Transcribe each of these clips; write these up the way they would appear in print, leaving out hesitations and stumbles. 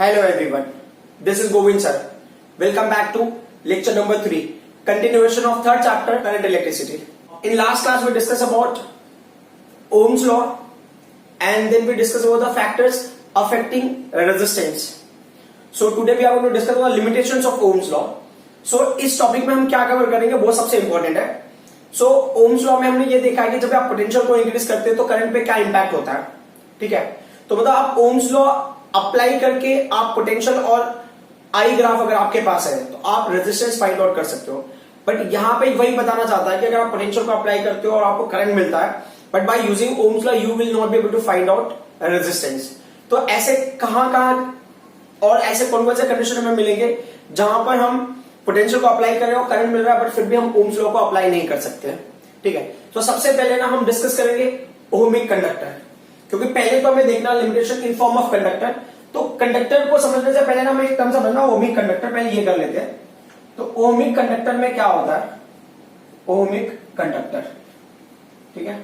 Hello everyone, this is Govind sir. Welcome back to lecture number 3, continuation of third chapter, current electricity. In last class we discussed about Ohm's law and then we discussed about the factors affecting resistance. So today we are going to discuss about the limitations of Ohm's law. So इस topic में हम क्या cover करेंगे वो सबसे important है. सो Ohm's law में हमने ये देखा है कि जब आप पोटेंशियल को इंक्रीज करते हैं तो करंट पे क्या इंपैक्ट होता है. ठीक है, तो मतलब आप ओम्स लॉ अप्लाई करके आप पोटेंशियल और आई ग्राफ अगर आपके पास है तो आप रेजिस्टेंस फाइंड आउट कर सकते हो. बट यहां पे वही बताना चाहता है कि अगर आप पोटेंशियल को अप्लाई करते हो और आपको करंट मिलता है but by using Ohm's law you will not be able to find out resistance. तो ऐसे कहां और ऐसे कौन से कंडीशन में मिलेंगे जहां पर हम पोटेंशियल को अप्लाई कर रहे हो, करंट मिल रहा है बट फिर भी हम ओम्स लॉ को अप्लाई नहीं कर सकते. ठीक है, तो सबसे पहले ना हम डिस्कस करेंगे ओहमिक कंडक्टर, क्योंकि पहले तो हमें देखना limitation in form of conductor. तो कंडक्टर को समझने से पहले ना हमें एक टर्म समझना ओहमिक कंडक्टर, पहले ये कर लेते हैं. तो ओहमिक कंडक्टर में क्या होता है, ओहमिक कंडक्टर. ठीक है,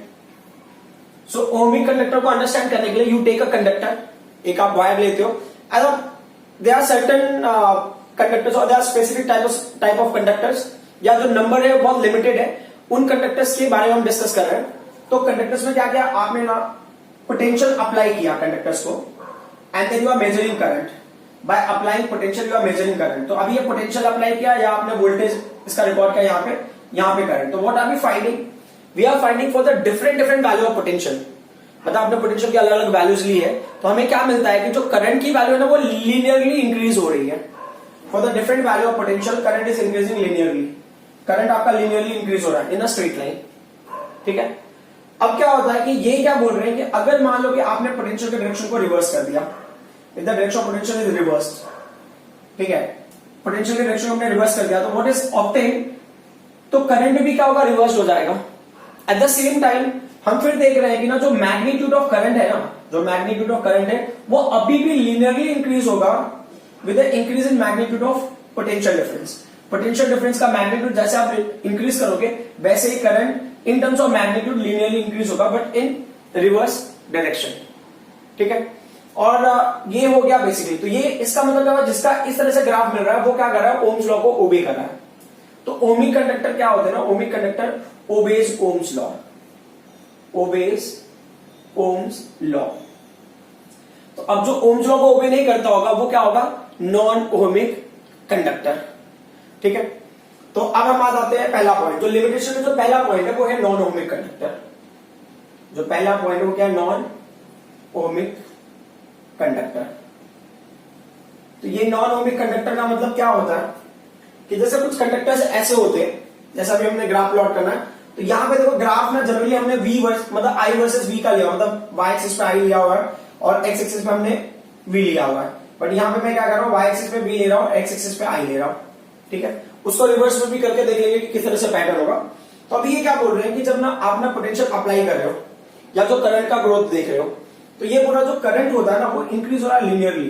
सो ओहमिक कंडक्टर को अंडरस्टैंड करने के लिए यू टेक अ कंडक्टर, एक आप वायर लेते हो. देयर आर सर्टेन कंडक्टर्स और there are specific type of conductors, या जो नंबर है बहुत लिमिटेड है. उन कंडक्टर्स के बारे में हम डिस्कस कर रहे हैं. तो कंडक्टर्स में क्या किया आपने ना, पोटेंशियल अप्लाई किया कंडक्टर्स को and then you are measuring current. By applying potential you are measuring current. तो अभी ये पोटेंशियल अप्लाई किया या आपने वोल्टेज इसका रिकॉर्ड किया यहाँ पे करंट. तो what are we finding, we are finding for the different value of potential. मतलब आपने पोटेंशियल की अलग अलग वैल्यूज ली है तो हमें क्या मिलता है कि जो करंट की वैल्यू है ना वो लीनियरली इंक्रीज हो रही है. For the different value of potential current is increasing linearly. Current आपका लीनियरली इंक्रीज हो रहा है इन अ स्ट्रेट लाइन. ठीक है, अब क्या होता है कि ये क्या बोल रहे हैं कि अगर मान लो कि आपने पोटेंशियल के डायरेक्शन को रिवर्स कर दिया, if the direction of potential is reversed. ठीक है, पोटेंशियल के डायरेक्शन हमने रिवर्स कर दिया तो व्हाट इज ऑब्टेन, तो करंट भी क्या होगा, रिवर्स हो जाएगा. एट द सेम टाइम हम फिर देख रहे हैं कि ना जो मैग्नीट्यूड ऑफ करंट है ना, जो मैग्नीट्यूड ऑफ करंट है वो अभी भी लीनियरली इंक्रीज होगा with increase in magnitude of potential difference. Potential difference का मैग्नीट्यूड जैसे आप इंक्रीज करोगे वैसे ही current in terms of magnitude linearly increase होगा बट इन रिवर्स डायरेक्शन. ठीक है, और ये हो गया बेसिकली. तो ये इसका मतलब है जिसका इस तरह से ग्राफ मिल रहा है वो क्या कर रहा है, ओम्स लॉ को ओबे कर रहा है. तो ओमिक कंडक्टर क्या होते हैं ना, ohmic conductor obeys Ohm's law, obeys Ohm's law. तो अब जो ओम्स लॉ को ओबे नहीं करता होगा वो क्या होगा, नॉन ओमिक कंडक्टर. ठीक है, तो अब हम आ जाते हैं पहला पॉइंट. जो लिमिटेशन में जो पहला पॉइंट है वो है नॉन ओमिक कंडक्टर. जो पहला पॉइंट है वो क्या है, नॉन ओमिक कंडक्टर. तो ये नॉन ओमिक कंडक्टर का मतलब क्या होता है कि जैसे कुछ कंडक्टर्स ऐसे होते हैं, जैसा भी हमने ग्राफ प्लॉट करना है तो यहां पे देखो ग्राफ में जनरली हमने वी मतलब आई वर्सेस वी का लिया, मतलब वाई एक्सिस पे आई लिया हुआ है और एक्स एक्सिस पे हमने वी लिया हुआ है. बट यहां पे मैं क्या कर रहा हूं, वाई एक्सिस पे वी ले रहा हूं, एक्स एक्सिस पे आई ले रहा हूं. ठीक है, उसको रिवर्स में भी करके देख लेंगे कि किस तरह से पैटर्न होगा. तो अभी ये क्या बोल रहे हैं कि जब ना आप ना पोटेंशियल अप्लाई कर रहे हो या जो करंट का ग्रोथ देख रहे हो तो ये पूरा जो करंट होता है ना वो इंक्रीज हो रहा है लीनियरली.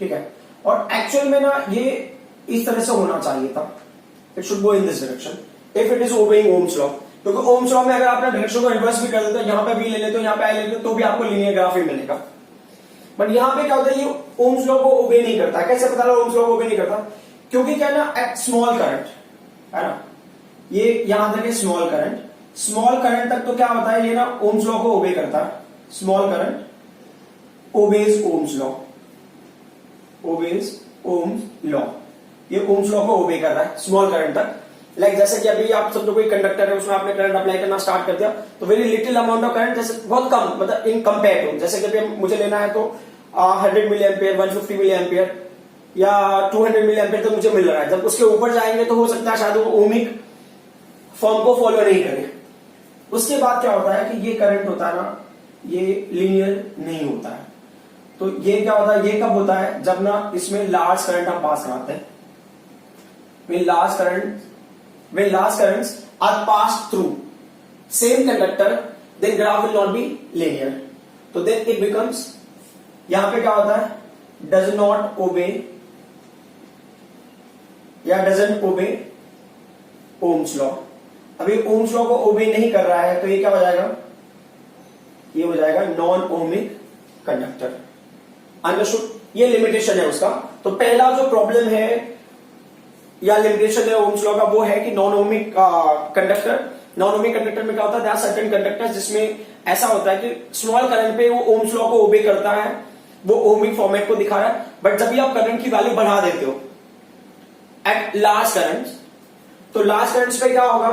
ठीक है, और एक्चुअल में ना ये इस तरह से होना चाहिए था, it should go in this direction if it is obeying Ohm's law. क्योंकि ओम्स लॉ में अगर आपने डायरेक्शन को रिवर्स भी कर देते हो, यहां पे भी ले लेते हो, यहां पे आई ले लेते हो तो भी आपको लीनियर ग्राफ ही मिलेगा. बट यहां पे क्या होता है, ये ओम्स लॉ को ओबे नहीं करता. कैसे पता लगा ओम्स लॉ को ओबे नहीं करता, क्योंकि क्या है ना, एट स्मॉल करंट है ना, ये यहां तक स्मॉल करंट, स्मॉल करंट तक तो क्या होता है ये ना ओम्स लॉ को ओबे करता है. Small current obeys Ohm's law, obeys Ohm's law. ये ओम्स लॉ को ओबे कर रहा है स्मॉल करंट तक. लाइक जैसे कि अभी आप समझो कोई कंडक्टर है उसमें आपने करंट अप्लाई करना स्टार्ट कर दिया तो very little amount of current, जैसे बहुत कम, मतलब इन कंपेयर टू, जैसे कि मुझे लेना है तो 100 मिली एम्पियर, 150 मिली एम्पियर या 200 मिली एम्पियर तो मुझे मिल रहा है. जब उसके ऊपर जाएंगे तो हो सकता है शायद वो ओमिक फॉर्म को फॉलो नहीं करे. उसके बाद क्या होता है कि ये करंट होता है ना ये लीनियर नहीं होता है. तो ये क्या होता है, ये कब होता है, जब ना इसमें लार्ज करंट हम पास कराते हैं. When large currents are passed through same conductor, then graph will not be linear. So then it becomes, यहां पे क्या होता है, does not obey या doesn't obey Ohm's law. अभी Ohm's law को obey नहीं कर रहा है तो ये क्या हो जाएगा, ये हो जाएगा नॉन ओमिक कंडक्टर. अंडरस्टूड? ये लिमिटेशन है उसका। तो पहला जो प्रॉब्लम है या लिमिटेशन है ओम्स लॉ का वो है कि non ohmic conductor, non ohmic conductor में क्या होता है, देयर आर सर्टेन कंडक्टर्स जिसमें ऐसा होता है कि स्मॉल करंट पे वो ओम्स लॉ को ओबे करता है, वो ओमिक फॉर्मेट को दिखा रहा है। बट जब भी आप करंट की वैल्यू बढ़ा देते हो एट लार्ज करंट, तो लार्ज करंट्स पे क्या होगा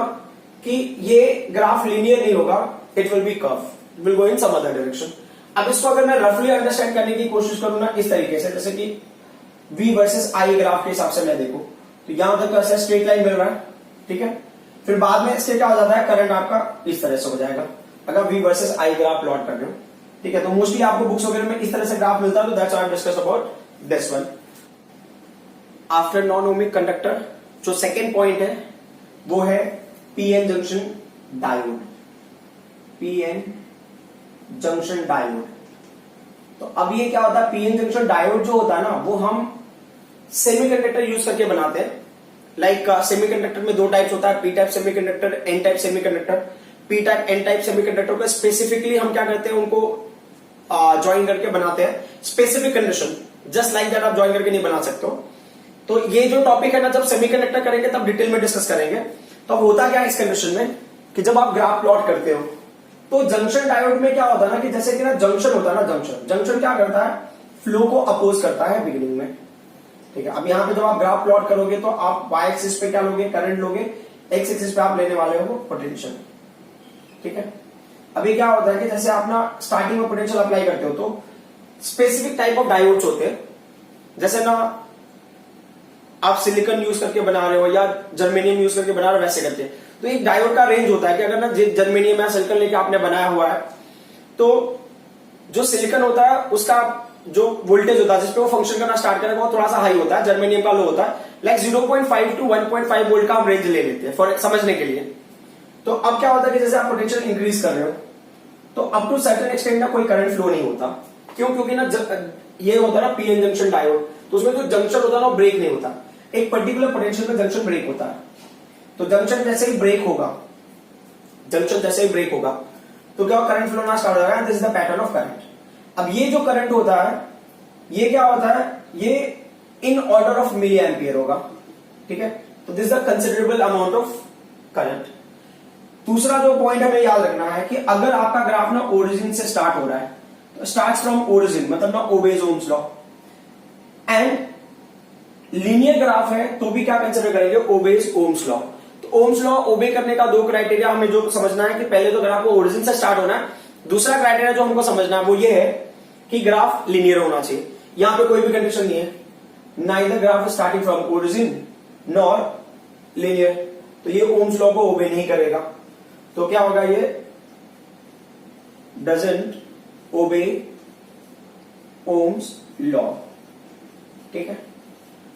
कि ये ग्राफ लीनियर नहीं होगा, it will be curve, will go in some other direction. अब इसको अगर मैं रफली अंडरस्टैंड करने की कोशिश करूं ना इस तरीके से, जैसे कि V वर्सेस I ग्राफ के हिसाब से मैं देखूं तो यहां तक तो ऐसा स्ट्रेट लाइन मिल रहा है, ठीक है। फिर बाद में इसके क्या हो जाता है, करंट आपका इस तरह से हो जाएगा अगर V versus I graph plot कर रहे हो, ठीक है। तो मोस्टली आपको बुक्स वगैरह में इस तरह से ग्राफ मिलता है, तो that's why I discuss about this one. After non ohmic conductor जो सेकेंड पॉइंट है वो है PN junction diode, PN junction diode. तो अब ये क्या होता है, पीएन जंक्शन डायोड जो होता है ना वो हम सेमीकंडक्टर यूज करके बनाते हैं। लाइक सेमीकंडक्टर में दो टाइप्स होता है, P type semiconductor, N type semiconductor. P type N type semiconductor को स्पेसिफिकली हम क्या करते हैं, उनको ज्वाइन करके बनाते हैं specific condition, just like that आप ज्वाइन करके नहीं बना सकते हो। तो ये जो टॉपिक है ना जब सेमीकंडक्टर करेंगे तब डिटेल में डिस्कस करेंगे। तो अब होता क्या है इस कंडीशन में कि जब आप ग्राफ प्लॉट करते हो तो जंक्शन डायोड में क्या होता है ना कि जैसे कि ना जंक्शन होता है ना, जंक्शन क्या करता है, फ्लो को अपोज करता है बिगिनिंग में, ठीक है। अब यहां पे जब आप ग्राफ प्लॉट करोगे तो आप वाई एक्सिस पे क्या लोगे, करंट लोगे, एक्स एक्सिस पे आप लेने वाले हो पोटेंशियल, ठीक है। अभी क्या होता है कि जैसे आप ना स्टार्टिंग में पोटेंशियल अप्लाई करते हो तो स्पेसिफिक टाइप ऑफ डायोड्स होते हैं, जैसे ना आप सिलिकॉन यूज करके बना रहे हो या जर्मेनियम यूज करके बना रहे हो वैसे करके। तो एक डायोड का रेंज होता है कि अगर ना जर्मेनियम या सिलिकॉन लेके आपने बनाया हुआ है तो जो सिलिकॉन होता है उसका जो वोल्टेज होता है जिसपे वो फंक्शन करना स्टार्ट करेगा वो थोड़ा सा हाई होता है, जर्मेनियम का लो होता है। लाइक 0.5 टू 1.5 वोल्ट का हम रेंज ले लेते हैं फॉर समझने के लिए। तो अब क्या होता है कि जैसे आप पोटेंशियल इंक्रीज कर रहे हो तो अप टू सर्टेन एक्सटेंट ना कोई करंट फ्लो नहीं होता। क्यों? क्योंकि ना ये होता है ना पीएन जंक्शन डायोड, तो उसमें जो जंक्शन होता है ना वो ब्रेक नहीं होता, एक पर्टिकुलर पोटेंशियल में जंक्शन ब्रेक होता है। तो जंक्शन जैसे ही ब्रेक होगा, जंक्शन जैसे ही ब्रेक होगा तो क्या करंट फ्लो ना स्टार्ट हो जाएगा। This is the pattern of current. अब ये जो करंट होता है ये क्या होता है, ये in order of milliampere होगा, ठीक है। तो this is the considerable amount of current. दूसरा जो पॉइंट हमें याद रखना है कि अगर आपका ग्राफ ना ओरिजिन से स्टार्ट हो रहा है तो स्टार्ट फ्रॉम ओरिजिन मतलब ना obeys Ohm's law, and linear graph है तो भी क्या कंसिडर करेंगे, ओबेज ओम्स लॉ। तो ओम्स लॉ ओबे करने का दो क्राइटेरिया हमें जो समझना है कि पहले तो ग्राफ को ओरिजिन से स्टार्ट होना है, दूसरा क्राइटेरिया जो हमको समझना है वो ये है कि ग्राफ लीनियर होना चाहिए। यहां पे कोई भी कंडीशन नहीं है, neither graph starting from origin nor linear, तो ये ओम्स लॉ को ओबे नहीं करेगा। तो क्या होगा, ये डजंट ओबे ओम्स लॉ, ठीक है।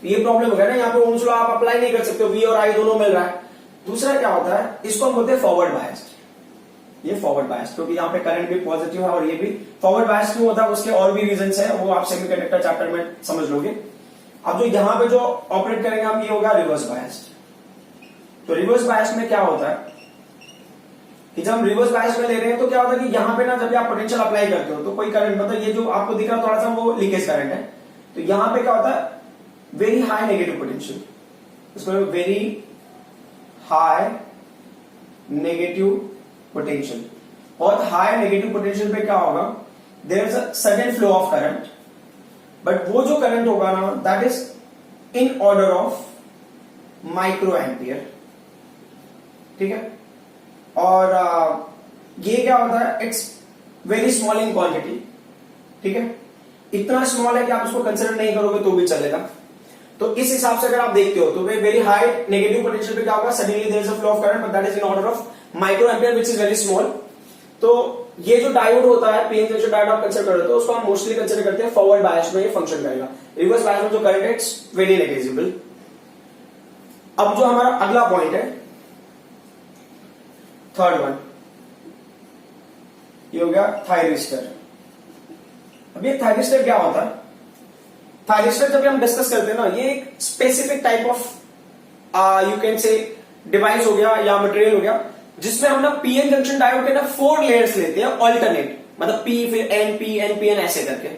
तो ये प्रॉब्लम हो गया ना, यहां पे ओम्स लॉ आप अप्लाई नहीं कर सकते हो, वी और आई दोनों मिल रहा है। दूसरा क्या होता है, इसको हम बोलते हैं फॉरवर्ड बायस्ड। ये फॉरवर्ड बायस्ड क्योंकि यहाँ पे करंट भी पॉजिटिव है और ये भी फॉरवर्ड बायस्ड क्यों होता है, उसके और भी रीजंस है, वो आप सेमीकंडक्टर चैप्टर में समझ लोगे। अब जो यहां पे जो ऑपरेट करेंगे हम, ये होगा रिवर्स बायस्ड। तो रिवर्स बायस्ड में क्या होता है कि जब हम रिवर्स बायस में ले रहे हैं तो क्या होता है कि यहां पे ना जब आप पोटेंशियल अप्लाई करते हो तो कोई करंट, मतलब ये जो आपको दिख रहा थोड़ा सा वो लीकेज करंट है, तो यहां पे क्या होता है, वेरी हाई नेगेटिव पोटेंशियल, इसमें वेरी हाई नेगेटिव पोटेंशियल। बहुत हाई नेगेटिव पोटेंशियल पे क्या होगा, there is a sudden flow of current, but वो जो करंट होगा ना that is in order of microampere, ठीक है। और ये क्या होता है, it's very small in quantity, ठीक है। इतना स्मॉल है कि आप इसको कंसिडर नहीं करोगे तो भी चलेगा। तो इस हिसाब से अगर आप देखते हो तो वेरी हाई नेगेटिव पोटेंशियल पे क्या होगा, suddenly there is a flow of current but that is in order of microampere which is very small. तो ये जो डायोड होता है, पीएन जंक्शन डायोड आप कंसिडर करते हो, उसको हम मोस्टली कंसिडर करते हैं फॉरवर्ड बायस में ये फंक्शन करेगा। रिवर्स बायस में जो करंट है इट्स वेरी नेग्लिजिबल। अब जो हमारा अगला पॉइंट है, थर्ड वन, ये हो गया थायरिस्टर। अब ये थायरिस्टर क्या होता है, थायरिस्टर जब हम डिस्कस करते हैं ना, ये एक specific type of you can say device हो गया या मटेरियल हो गया जिसमें हम ना पीएन जंक्शन डायोड के ना 4 लेयर्स लेते हैं ऑल्टरनेट, मतलब पी फिर N P N P N ऐसे करके,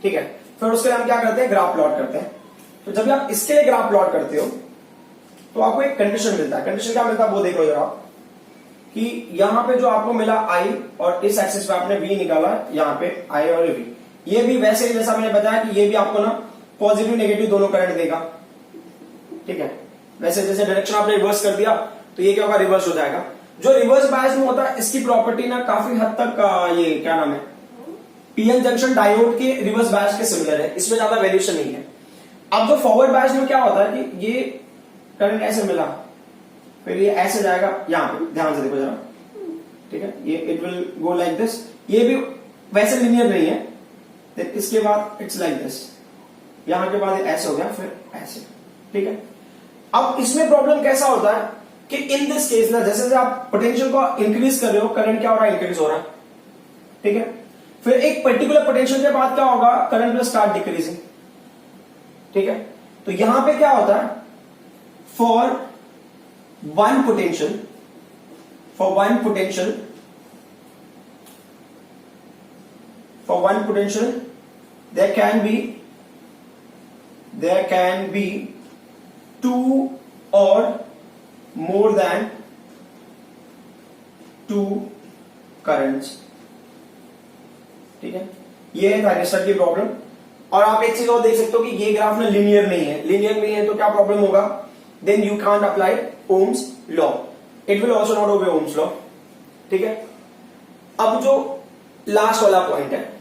ठीक है। फिर उसके लिए हम क्या करते हैं, ग्राफ प्लॉट करते हैं। तो जब आप इसके लिए ग्राफ प्लॉट करते हो तो आपको एक कंडीशन मिलता है। कंडीशन क्या मिलता है वो देख लो जरा आप, कि यहां पे जो आपको मिला I और इस एक्सिस पे आपने V निकाला, यहां पे I और V, ये भी वैसे ही जैसा मैंने बताया कि ये भी आपको ना पॉजिटिव नेगेटिव दोनों करंट देगा, ठीक है। वैसे जैसे डायरेक्शन आपने रिवर्स कर दिया तो ये क्या होगा, रिवर्स हो जाएगा। जो रिवर्स बायस में होता है इसकी प्रॉपर्टी ना काफी हद तक ये क्या नाम है, पीएन जंक्शन डायोड के रिवर्स बायस के सिमिलर है, इसमें ज्यादा वेरिएशन नहीं है। अब जो फॉरवर्ड बायस में क्या होता है कि ये करंट ऐसे मिला, फिर ये ऐसे जाएगा, यहां पे ध्यान से देखो जरा, ठीक है, ये it will go like this, ये भी वैसे लिनियर नहीं है, देन इसके बाद इट्स लाइक दिस, यहां के बाद ऐसे हो गया, फिर ऐसे, ठीक है। अब इसमें प्रॉब्लम कैसा होता है कि इन दिस केस ना, जैसे जैसे आप पोटेंशियल को इंक्रीज कर रहे हो, करंट क्या हो रहा है, इंक्रीज हो रहा है, ठीक है। फिर एक पर्टिकुलर पोटेंशियल के बाद क्या होगा, करंट विल स्टार्ट डिक्रीजिंग, ठीक है। तो यहां पे क्या होता है, for one potential there can be two or more than two currents, ठीक है। ये है थायरिस्टर की प्रॉब्लम। और आप एक चीज और देख सकते हो कि ये ग्राफ ना लिनियर नहीं है, लिनियर नहीं है तो क्या प्रॉब्लम होगा, then you can't apply Ohm's law, it will also not obey Ohm's law, ठीक है। अब जो लास्ट वाला पॉइंट है,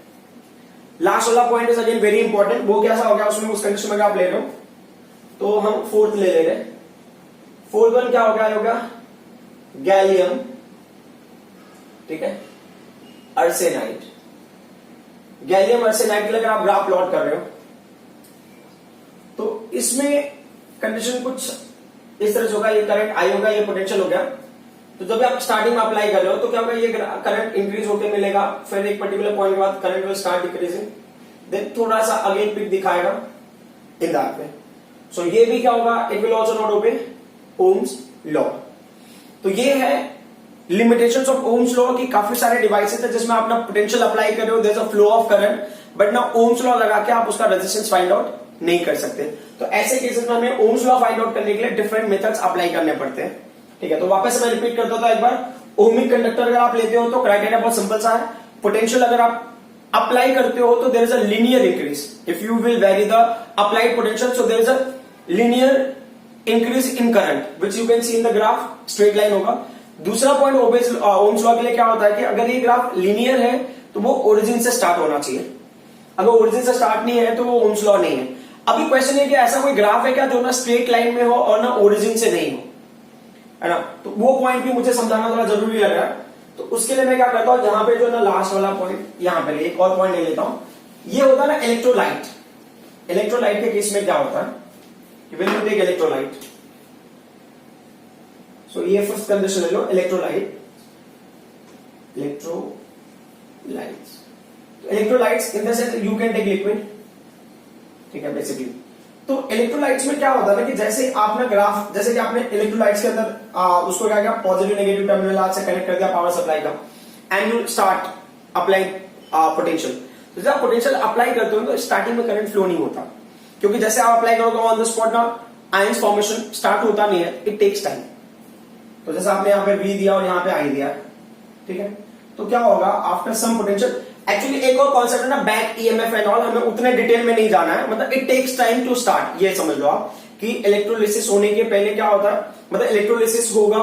लास्ट वाला point is again very important. वो कैसा हो गया, उसमें उस कंडीशन में आप ले रहे हो तो हम फोर्थ ले रहे हैं। फोर्थ वन क्या होगा, गैलियम, ठीक है, आर्सेनाइड। गैलियम आर्सेनाइड के लिए अगर आप ग्राफ प्लॉट कर रहे हो तो इसमें कंडीशन कुछ इस तरह से होगा, ये करंट आई होगा, ये पोटेंशियल हो गया। तो जब आप स्टार्टिंग में अप्लाई कर रहे हो तो क्या होगा, ये करंट इंक्रीज होकर मिलेगा, फिर एक पर्टिकुलर पॉइंट के बाद current will start decreasing, then थोड़ा सा अगेन पिक दिखाएगा इन दैट वे। सो ये भी क्या होगा, it will also not obey Ohm's law. तो ये है लिमिटेशंस ऑफ ओम्स लॉ की। काफी सारे डिवाइसेस है जिसमें आप ना पोटेंशियल अप्लाई कर रहे हो, there is a flow of current, but ना ओम्स लॉ लगा के आप उसका रेजिस्टेंस फाइंड आउट नहीं कर सकते। तो ऐसे केसेस में हमें ओम्स लॉ फाइंड आउट करने के लिए डिफरेंट मेथड्स अप्लाई करने पड़ते हैं, ठीक है। तो वापस मैं रिपीट करता था एक बार, ओमिक कंडक्टर अगर आप लेते हो तो क्राइटेरिया बहुत सिंपल सा है। पोटेंशियल अगर आप अप्लाई करते हो तो there is a linear increase, if you will vary the applied potential, so there is a linear increase in current which you can see in the graph, straight line होगा। दूसरा point Ohm's law के लिए क्या होता है कि अगर ये ग्राफ लीनियर है तो वो ओरिजिन से स्टार्ट होना चाहिए, अगर ओरिजिन से स्टार्ट नहीं है तो वो ओम्स लॉ नहीं है। अभी क्वेश्चन है कि ऐसा कोई ग्राफ है क्या जो ना स्ट्रेट लाइन में हो और ना ओरिजिन से नहीं हो, है ना, तो वो पॉइंट भी मुझे समझाना थोड़ा जरूरी लग रहा है। तो उसके लिए मैं क्या करता हूं, यहां पे जो ना लास्ट वाला पॉइंट, यहां पे एक और पॉइंट ले लेता हूं। ये होता है ना इलेक्ट्रोलाइट। इलेक्ट्रोलाइट के केस में क्या होता है, when you take electrolyte, so ये फर्स्ट कंडीशन ले लो, electrolytes in the sense you can take liquid, ठीक है, बेसिकली। तो इलेक्ट्रोलाइट्स में क्या होता है ना कि जैसे आपने ग्राफ, जैसे कि आपने इलेक्ट्रोलाइट्स के अंदर उसको क्या किया, पॉजिटिव नेगेटिव टर्मिनल आज से कनेक्ट कर दिया पावर सप्लाई का, and you start apply potential. तो जब पोटेंशियल अप्लाई करते हो तो स्टार्टिंग में करंट फ्लो नहीं होता, क्योंकि जैसे आप अप्लाई करोगे ऑन द स्पॉट ना आयंस फॉर्मेशन स्टार्ट होता नहीं है, इट टेक्स टाइम। तो जैसे आपने यहाँ पे V दिया और यहाँ पे I दिया, ठीक है, तो क्या होगा आफ्टर सम पोटेंशियल। एक्चुअली एक और कॉन्सेप्ट है ना, बैक EMF एंड ऑल, हमें उतने डिटेल में नहीं जाना है, मतलब it takes time to start. ये समझ लो आप कि इलेक्ट्रोलिसिस होने के पहले क्या होता है, मतलब इलेक्ट्रोलिसिस होगा,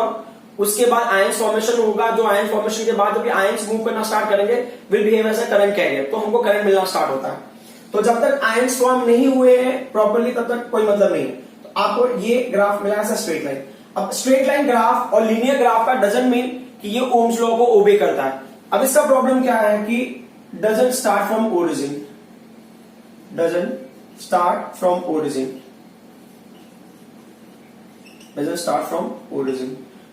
उसके बाद आयंस फॉर्मेशन होगा, जो आयंस फॉर्मेशन के बाद जब आयंस मूव करना स्टार्ट करेंगे will behave as a current carrier, तो हमको करंट मिलना स्टार्ट होता है। तो जब तक आयंस फॉर्म नहीं हुए हैं प्रॉपरली तब तक कोई मतलब नहीं है। तो आपको ये ग्राफ मिला ऐसा स्ट्रेट लाइन। अब स्ट्रेट लाइन ग्राफ और लीनियर ग्राफ का डजंट मीन कि ये ओम्स लॉ को ओबे करता है। अब इसका प्रॉब्लम क्या है कि doesn't start from origin, doesn't start from origin।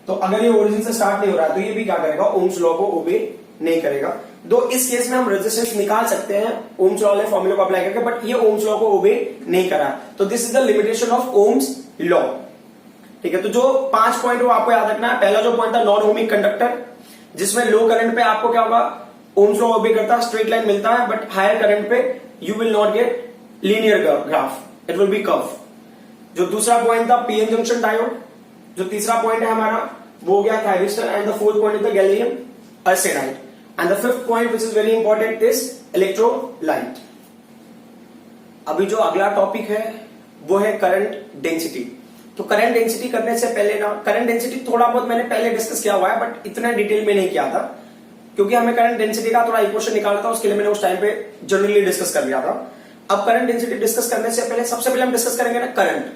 तो अगर ये ओरिजिन से स्टार्ट नहीं हो रहा है तो ये भी क्या करेगा, ओम्स लॉ को ओबे नहीं करेगा। दो इस केस में हम रेजिस्टेंस निकाल सकते हैं ओम्स लॉ वाले फॉर्मूले को अप्लाई करके, बट ये ओम्स लॉ को ओबे नहीं करा। तो this is the limitation of ohms law, ठीक है। तो जो 5 पॉइंट वो आपको याद रखना है। पहला जो पॉइंट था नॉन ओमिक कंडक्टर, जिसमें लो करंट पे आपको क्या होगा, ओम्स लॉ ओबे करता है, स्ट्रेट लाइन मिलता है, बट हायर करंट पे you will not gate linear graph, it will be curve. जो दूसरा पॉइंट था पीएन जंक्शन डायोड, जो तीसरा पॉइंट है हमारा वो हो गया thyristor, and the fourth point is the gallium arsenide, and the fifth point which is very important is electrolyte. अभी जो अगला टॉपिक है वो है करंट डेंसिटी। तो करंट डेंसिटी करने से पहले ना, करंट डेंसिटी थोड़ा बहुत मैंने पहले डिस्कस किया हुआ है बट इतना डिटेल में नहीं किया था, क्योंकि हमें करंट डेंसिटी का थोड़ा इक्वेशन निकालना था, उसके लिए मैंने उस टाइम पे जनरली डिस्कस कर लिया था। अब करंट डेंसिटी डिस्कस करने से पहले सबसे पहले हम डिस्कस करेंगे ना करंट।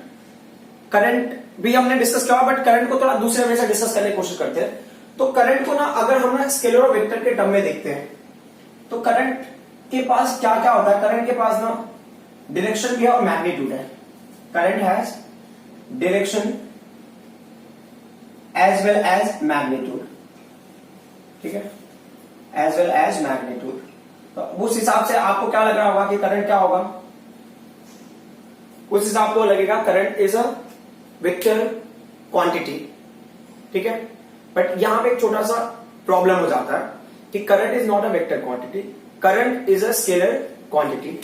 करंट भी हमने डिस्कस किया बट करंट को थोड़ा दूसरे वे से डिस्कस करने की कोशिश करते हैं। तो करंट को ना अगर हम ना स्केलर और वेक्टर के टर्म में देखते हैं तो करंट के पास क्या क्या होता है, करंट के पास ना डायरेक्शन भी है और मैग्नीट्यूड है। Current has direction as well as magnitude, ठीक है, एज वेल एज मैग्नीट्यूड। तो उस हिसाब से आपको क्या लग रहा होगा कि करंट क्या होगा, उस हिसाब को लगेगा current is a vector quantity, ठीक है। बट यहां पे एक छोटा सा प्रॉब्लम हो जाता है कि current is not a vector quantity, current is a scalar quantity.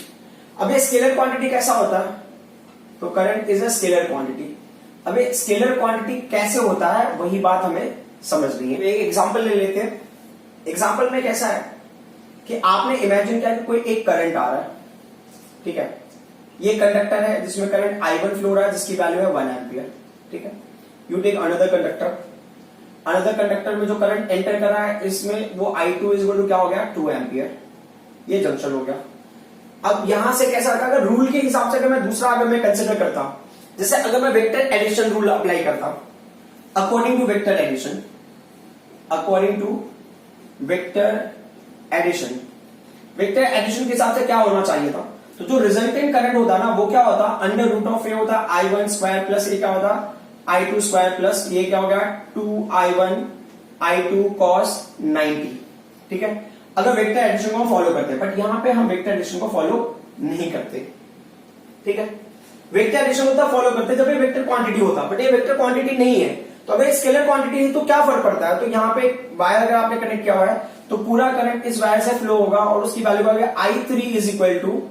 अब ये स्केलर क्वांटिटी कैसा होता है, तो current is a scalar quantity. अब ये स्केलर क्वांटिटी कैसे होता है वही बात हमें समझनी है। एक एग्जांपल ले लेते हैं। एग्जांपल में कैसा है कि आपने इमेजिन किया कि कोई एक करंट आ रहा है, ठीक है, ये कंडक्टर है जिसमें करंट I1 फ्लो रहा है जिसकी वैल्यू है 1 एम्पियर, ठीक है। You take another conductor, another conductor में जो करंट एंटर कर रहा है इसमें वो I2 इज इक्वल टू क्या हो गया 2 एम्पियर, ये जंक्शन हो गया। अब यहां से कैसा था, अगर रूल के हिसाब से अगर मैं दूसरा अगर मैं कंसिडर करता हूं, जैसे अगर मैं वेक्टर एडिशन रूल अप्लाई करता हूं, according to vector addition, according to vector addition, vector addition के हिसाब से क्या होना चाहिए था, तो जो रिजल्टेंट करंट होता ना वो क्या होता, अंडर रूट ऑफ ए होता I1 स्क्वायर प्लस ये क्या होता I2 स्क्वायर प्लस ये क्या हो गया 2I1 I2 cos 90, ठीक है। अगर वेक्टर एडिशन को हम फॉलो करते हैं, बट यहां पे हम वेक्टर एडिशन को फॉलो नहीं करते, ठीक है। वेक्टर एडिशन होता फॉलो करते जब ये वेक्टर क्वांटिटी होता, बट ये वेक्टर क्वांटिटी नहीं है। तो अगर स्केलर क्वांटिटी है तो क्या फर्क पड़ता है, तो यहाँ पे वायर अगर आपने कनेक्ट किया हुआ है तो पूरा करंट इस वायर से फ्लो होगा और उसकी वैल्यू होगा I3 is equal to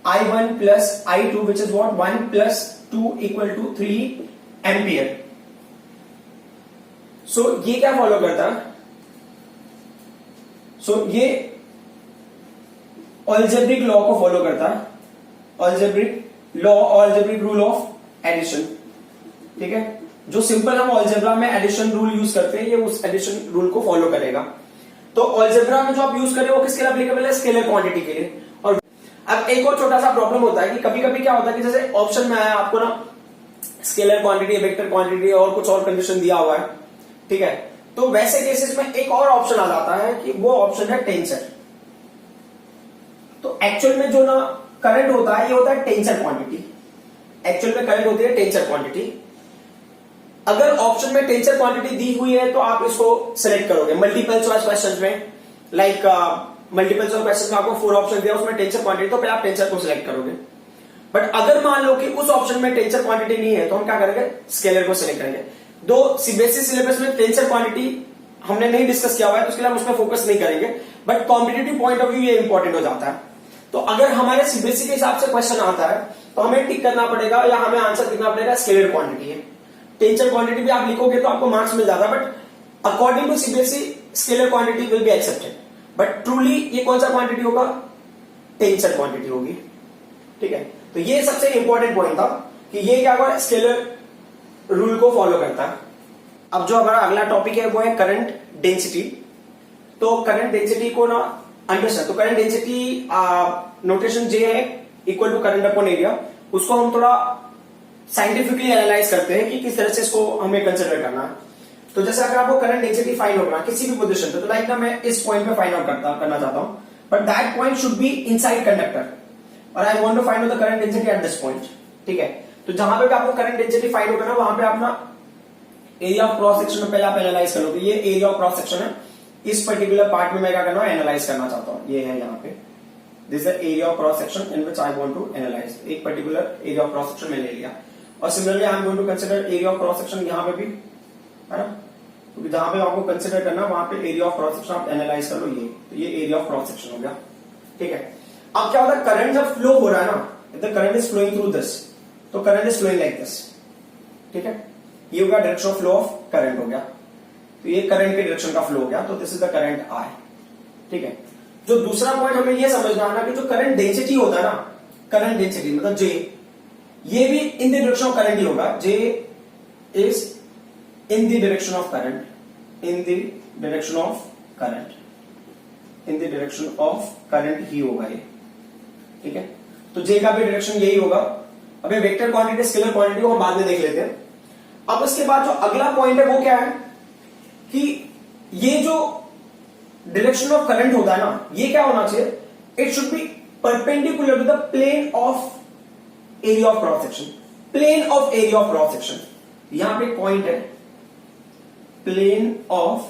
I1 plus I2 which is what 1 plus 2 equal to 3 ampere. So ये क्या फॉलो करता है, सो ये ऑलजेब्रिक लॉ को फॉलो करता है, ऑलजेब्रिक लॉ, ऑलजेब्रिक रूल ऑफ एडिशन, ठीक है। जो सिंपल हम ऑलजेब्रा में एडिशन रूल यूज करते हैं ये उस एडिशन रूल को फॉलो करेगा। तो ऑलजेब्रा में जो आप यूज करें वो किसके लिए एप्लीकेबल है, स्केलर क्वांटिटी के लिए। और अब एक और छोटा सा प्रॉब्लम होता है कि कभी कभी क्या होता है कि जैसे ऑप्शन में आया आपको ना स्केलर क्वांटिटी, वेक्टर क्वांटिटी और कुछ और कंडीशन दिया हुआ है, ठीक है। तो वैसे केसेस में एक और ऑप्शन आ जाता है कि वो ऑप्शन है टेंसर। तो एक्चुअल में जो ना करंट होता है ये होता है टेंसर क्वांटिटी, एक्चुअल में करंट होती है टेंसर क्वांटिटी। अगर ऑप्शन में टेंसर क्वांटिटी दी हुई है तो आप इसको सिलेक्ट करोगे। मल्टीपल चॉइस क्वेश्चन में लाइक मल्टीपल चॉइस क्वेश्चन में आपको 4 ऑप्शन दिया उसमें टेंसर क्वांटिटी, तो पहले आप टेंसर को सिलेक्ट करोगे। बट अगर मान लो कि उस ऑप्शन में टेंसर क्वांटिटी नहीं है तो हम क्या करेंगे, स्केलर को सिलेक्ट करेंगे। दो सीबीएसई सिलेबस में टेंसर क्वांटिटी हमने नहीं डिस्कस किया हुआ है तो उसके लिए हम उसमें फोकस नहीं करेंगे, but competitive point of view ये इंपॉर्टेंट हो जाता है। तो अगर हमारे सीबीएसई के हिसाब से क्वेश्चन आता है तो हमें टिक करना पड़ेगा या हमें आंसर लिखना पड़ेगा स्केलर क्वांटिटी है। टेंसर क्वांटिटी भी आप लिखोगे तो आपको मार्क्स मिल जाता है, but according to CBSE scalar quantity will be accepted, but truly ये कौन सा क्वांटिटी होगा, टेंसर क्वांटिटी होगी, ठीक है। तो ये सबसे इंपॉर्टेंट पॉइंट था कि ये क्या होगा, स्केलर रूल को फॉलो करता है। अब जो हमारा अगला टॉपिक है वो है करंट डेंसिटी। तो करंट डेंसिटी को ना अंडरस्टैंड, तो करंट डेंसिटी नोटेशन जे है equal to current upon area, उसको हम थोड़ा साइंटिफिकली एनालाइज करते हैं कि किस तरह से इसको हमें कंसिडर करना है। तो जैसे अगर आपको करंट डेंसिटी फाइंड होगा किसी भी पोजीशन पे, तो लाइक ना मैं इस पॉइंट पे फाइंड आउट करना चाहता हूं, but that point should be inside conductor और I want to find out the current density at this point, ठीक है। तो जहां पे भी आपको करंट डेंसिटी फाइंड होगा ना वहां पे आप ना एरिया ऑफ क्रॉस सेक्शन में पहले आप एनालाइज करोगे। ये एरिया ऑफ क्रॉस सेक्शन है, इस पर्टिकुलर पार्ट में मैं क्या करना है, एनालाइज करना चाहता हूं। ये है यहाँ पे this is the area of cross section in which I want to analyze. एक particular area of cross section में ले लिया और similarly I am going to consider area of cross section यहाँ पे भी, है ना, क्योंकि जहां पे आपको कंसीडर करना वहां पे एरिया ऑफ क्रॉस सेक्शन आप एनालाइज कर लो। ये तो ये एरिया ऑफ क्रॉस सेक्शन हो गया, ठीक है। अब क्या होता है, करंट जब फ्लो हो रहा है ना, the current is flowing through this, तो current is flowing like this, ठीक है, ये होगा direction of flow of current हो गया, तो ये करंट के डायरेक्शन का फ्लो हो गया, तो this is the current I, ठीक है। जो दूसरा पॉइंट हमें ये समझना है ना कि जो करंट डेंसिटी होता है ना, करंट डेंसिटी मतलब जे, ये भी in the direction of current ही होगा, J is in the direction of current, in the direction of current, in the direction of current ही होगा ये, ठीक है। तो जे का भी डायरेक्शन यही होगा। अब ये वेक्टर क्वांटिटी स्केलर क्वांटिटी को हम बाद में देख लेते हैं। अब उसके बाद जो अगला पॉइंट है वो क्या है कि ये जो डायरेक्शन ऑफ करंट होता है ना, ये क्या होना चाहिए, it should be perpendicular to the plane of area of cross section, plane of area of cross section. यहां पे पॉइंट है plane of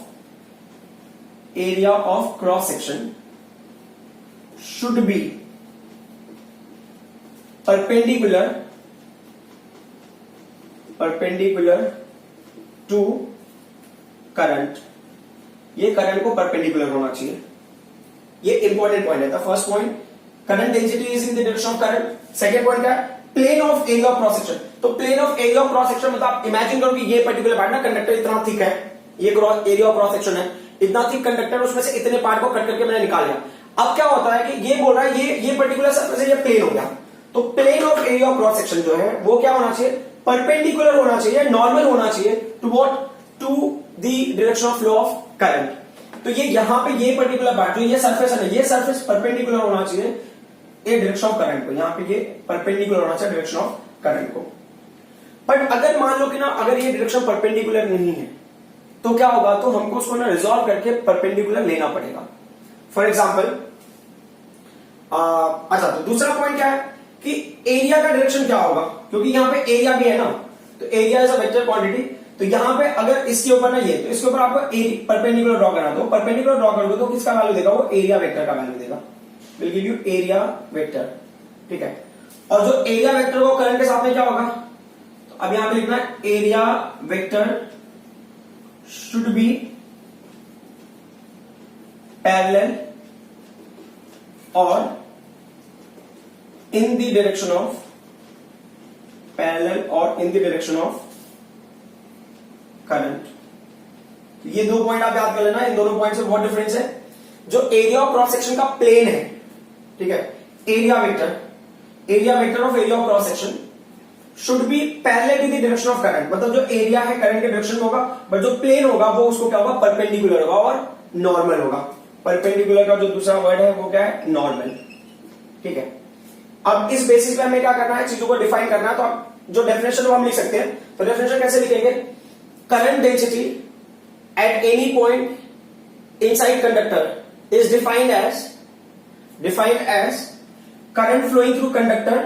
area of cross section should be perpendicular to current, ये करंट को perpendicular होना चाहिए। ये important point है। First point, current density is in the direction of current. Second point क्या है, plane of area of cross section. तो plane of area of cross section मतलब आप इमेजिन करो कि ये पर्टिकुलर पार्ट ना, कंडक्टर इतना थिक है, ये एरिया ऑफ क्रॉस सेक्शन है, इतना थिक कंडक्टर, उसमें से इतने पार्ट को कट करके मैंने निकाल लिया। अब क्या होता है कि ये बोल रहा है ये पर्टिकुलर सरफेस है, ये प्लेन हो गया, तो plane of area of cross section जो है वो क्या होना चाहिए, परपेंडिकुलर होना चाहिए, नॉर्मल होना चाहिए to what, to the direction of flow of current. तो ये यहां पे ये पर्टिकुलर पार्ट जो ये सरफेस है ना, ये सरफेस परपेंडिकुलर होना चाहिए ये डायरेक्शन ऑफ करंट को, यहां पे ये परपेंडिकुलर होना चाहिए डायरेक्शन ऑफ करंट को। बट अगर मान लो कि ना अगर ये डायरेक्शन परपेंडिकुलर नहीं है तो क्या होगा, तो हमको उसको ना रिजॉल्व करके परपेंडिकुलर लेना पड़ेगा। फॉर एग्जाम्पल अच्छा, तो दूसरा पॉइंट क्या है कि एरिया का डायरेक्शन क्या होगा, क्योंकि यहां पे एरिया भी है ना, तो area is a vector quantity. तो यहां पे अगर इसके ऊपर ना ये, तो इसके ऊपर आपको परपेंडिकुलर ड्रॉ करना, तो परपेंडिकुलर ड्रॉ करोगे तो किसका वैल्यू देगा, वो एरिया वेक्टर का वैल्यू देगा, will give you area vector, ठीक है। और जो एरिया वेक्टर को करंट के साथ में क्या होगा, तो अब यहां पे लिखना है area vector should be parallel और in the direction of parallel or in the direction of current। ये दो पॉइंट आप याद कर लेना, इन दोनों पॉइंट से बहुत डिफरेंस है। जो एरिया ऑफ क्रॉस सेक्शन का प्लेन है, ठीक है, area vector of area of cross section should be parallel to the direction of current, मतलब जो एरिया है करंट के डायरेक्शन में होगा, बट जो प्लेन होगा वो उसको क्या होगा, परपेंडिकुलर होगा और नॉर्मल होगा। परपेंडिकुलर का जो दूसरा वर्ड है वो क्या है, नॉर्मल, ठीक है। अब इस बेसिस पे हमें क्या करना है, चीजों को डिफाइन करना है। तो अब जो डेफिनेशन वो हम लिख सकते हैं, तो डेफिनेशन कैसे लिखेंगे, current density at any point inside conductor is defined as current flowing through conductor,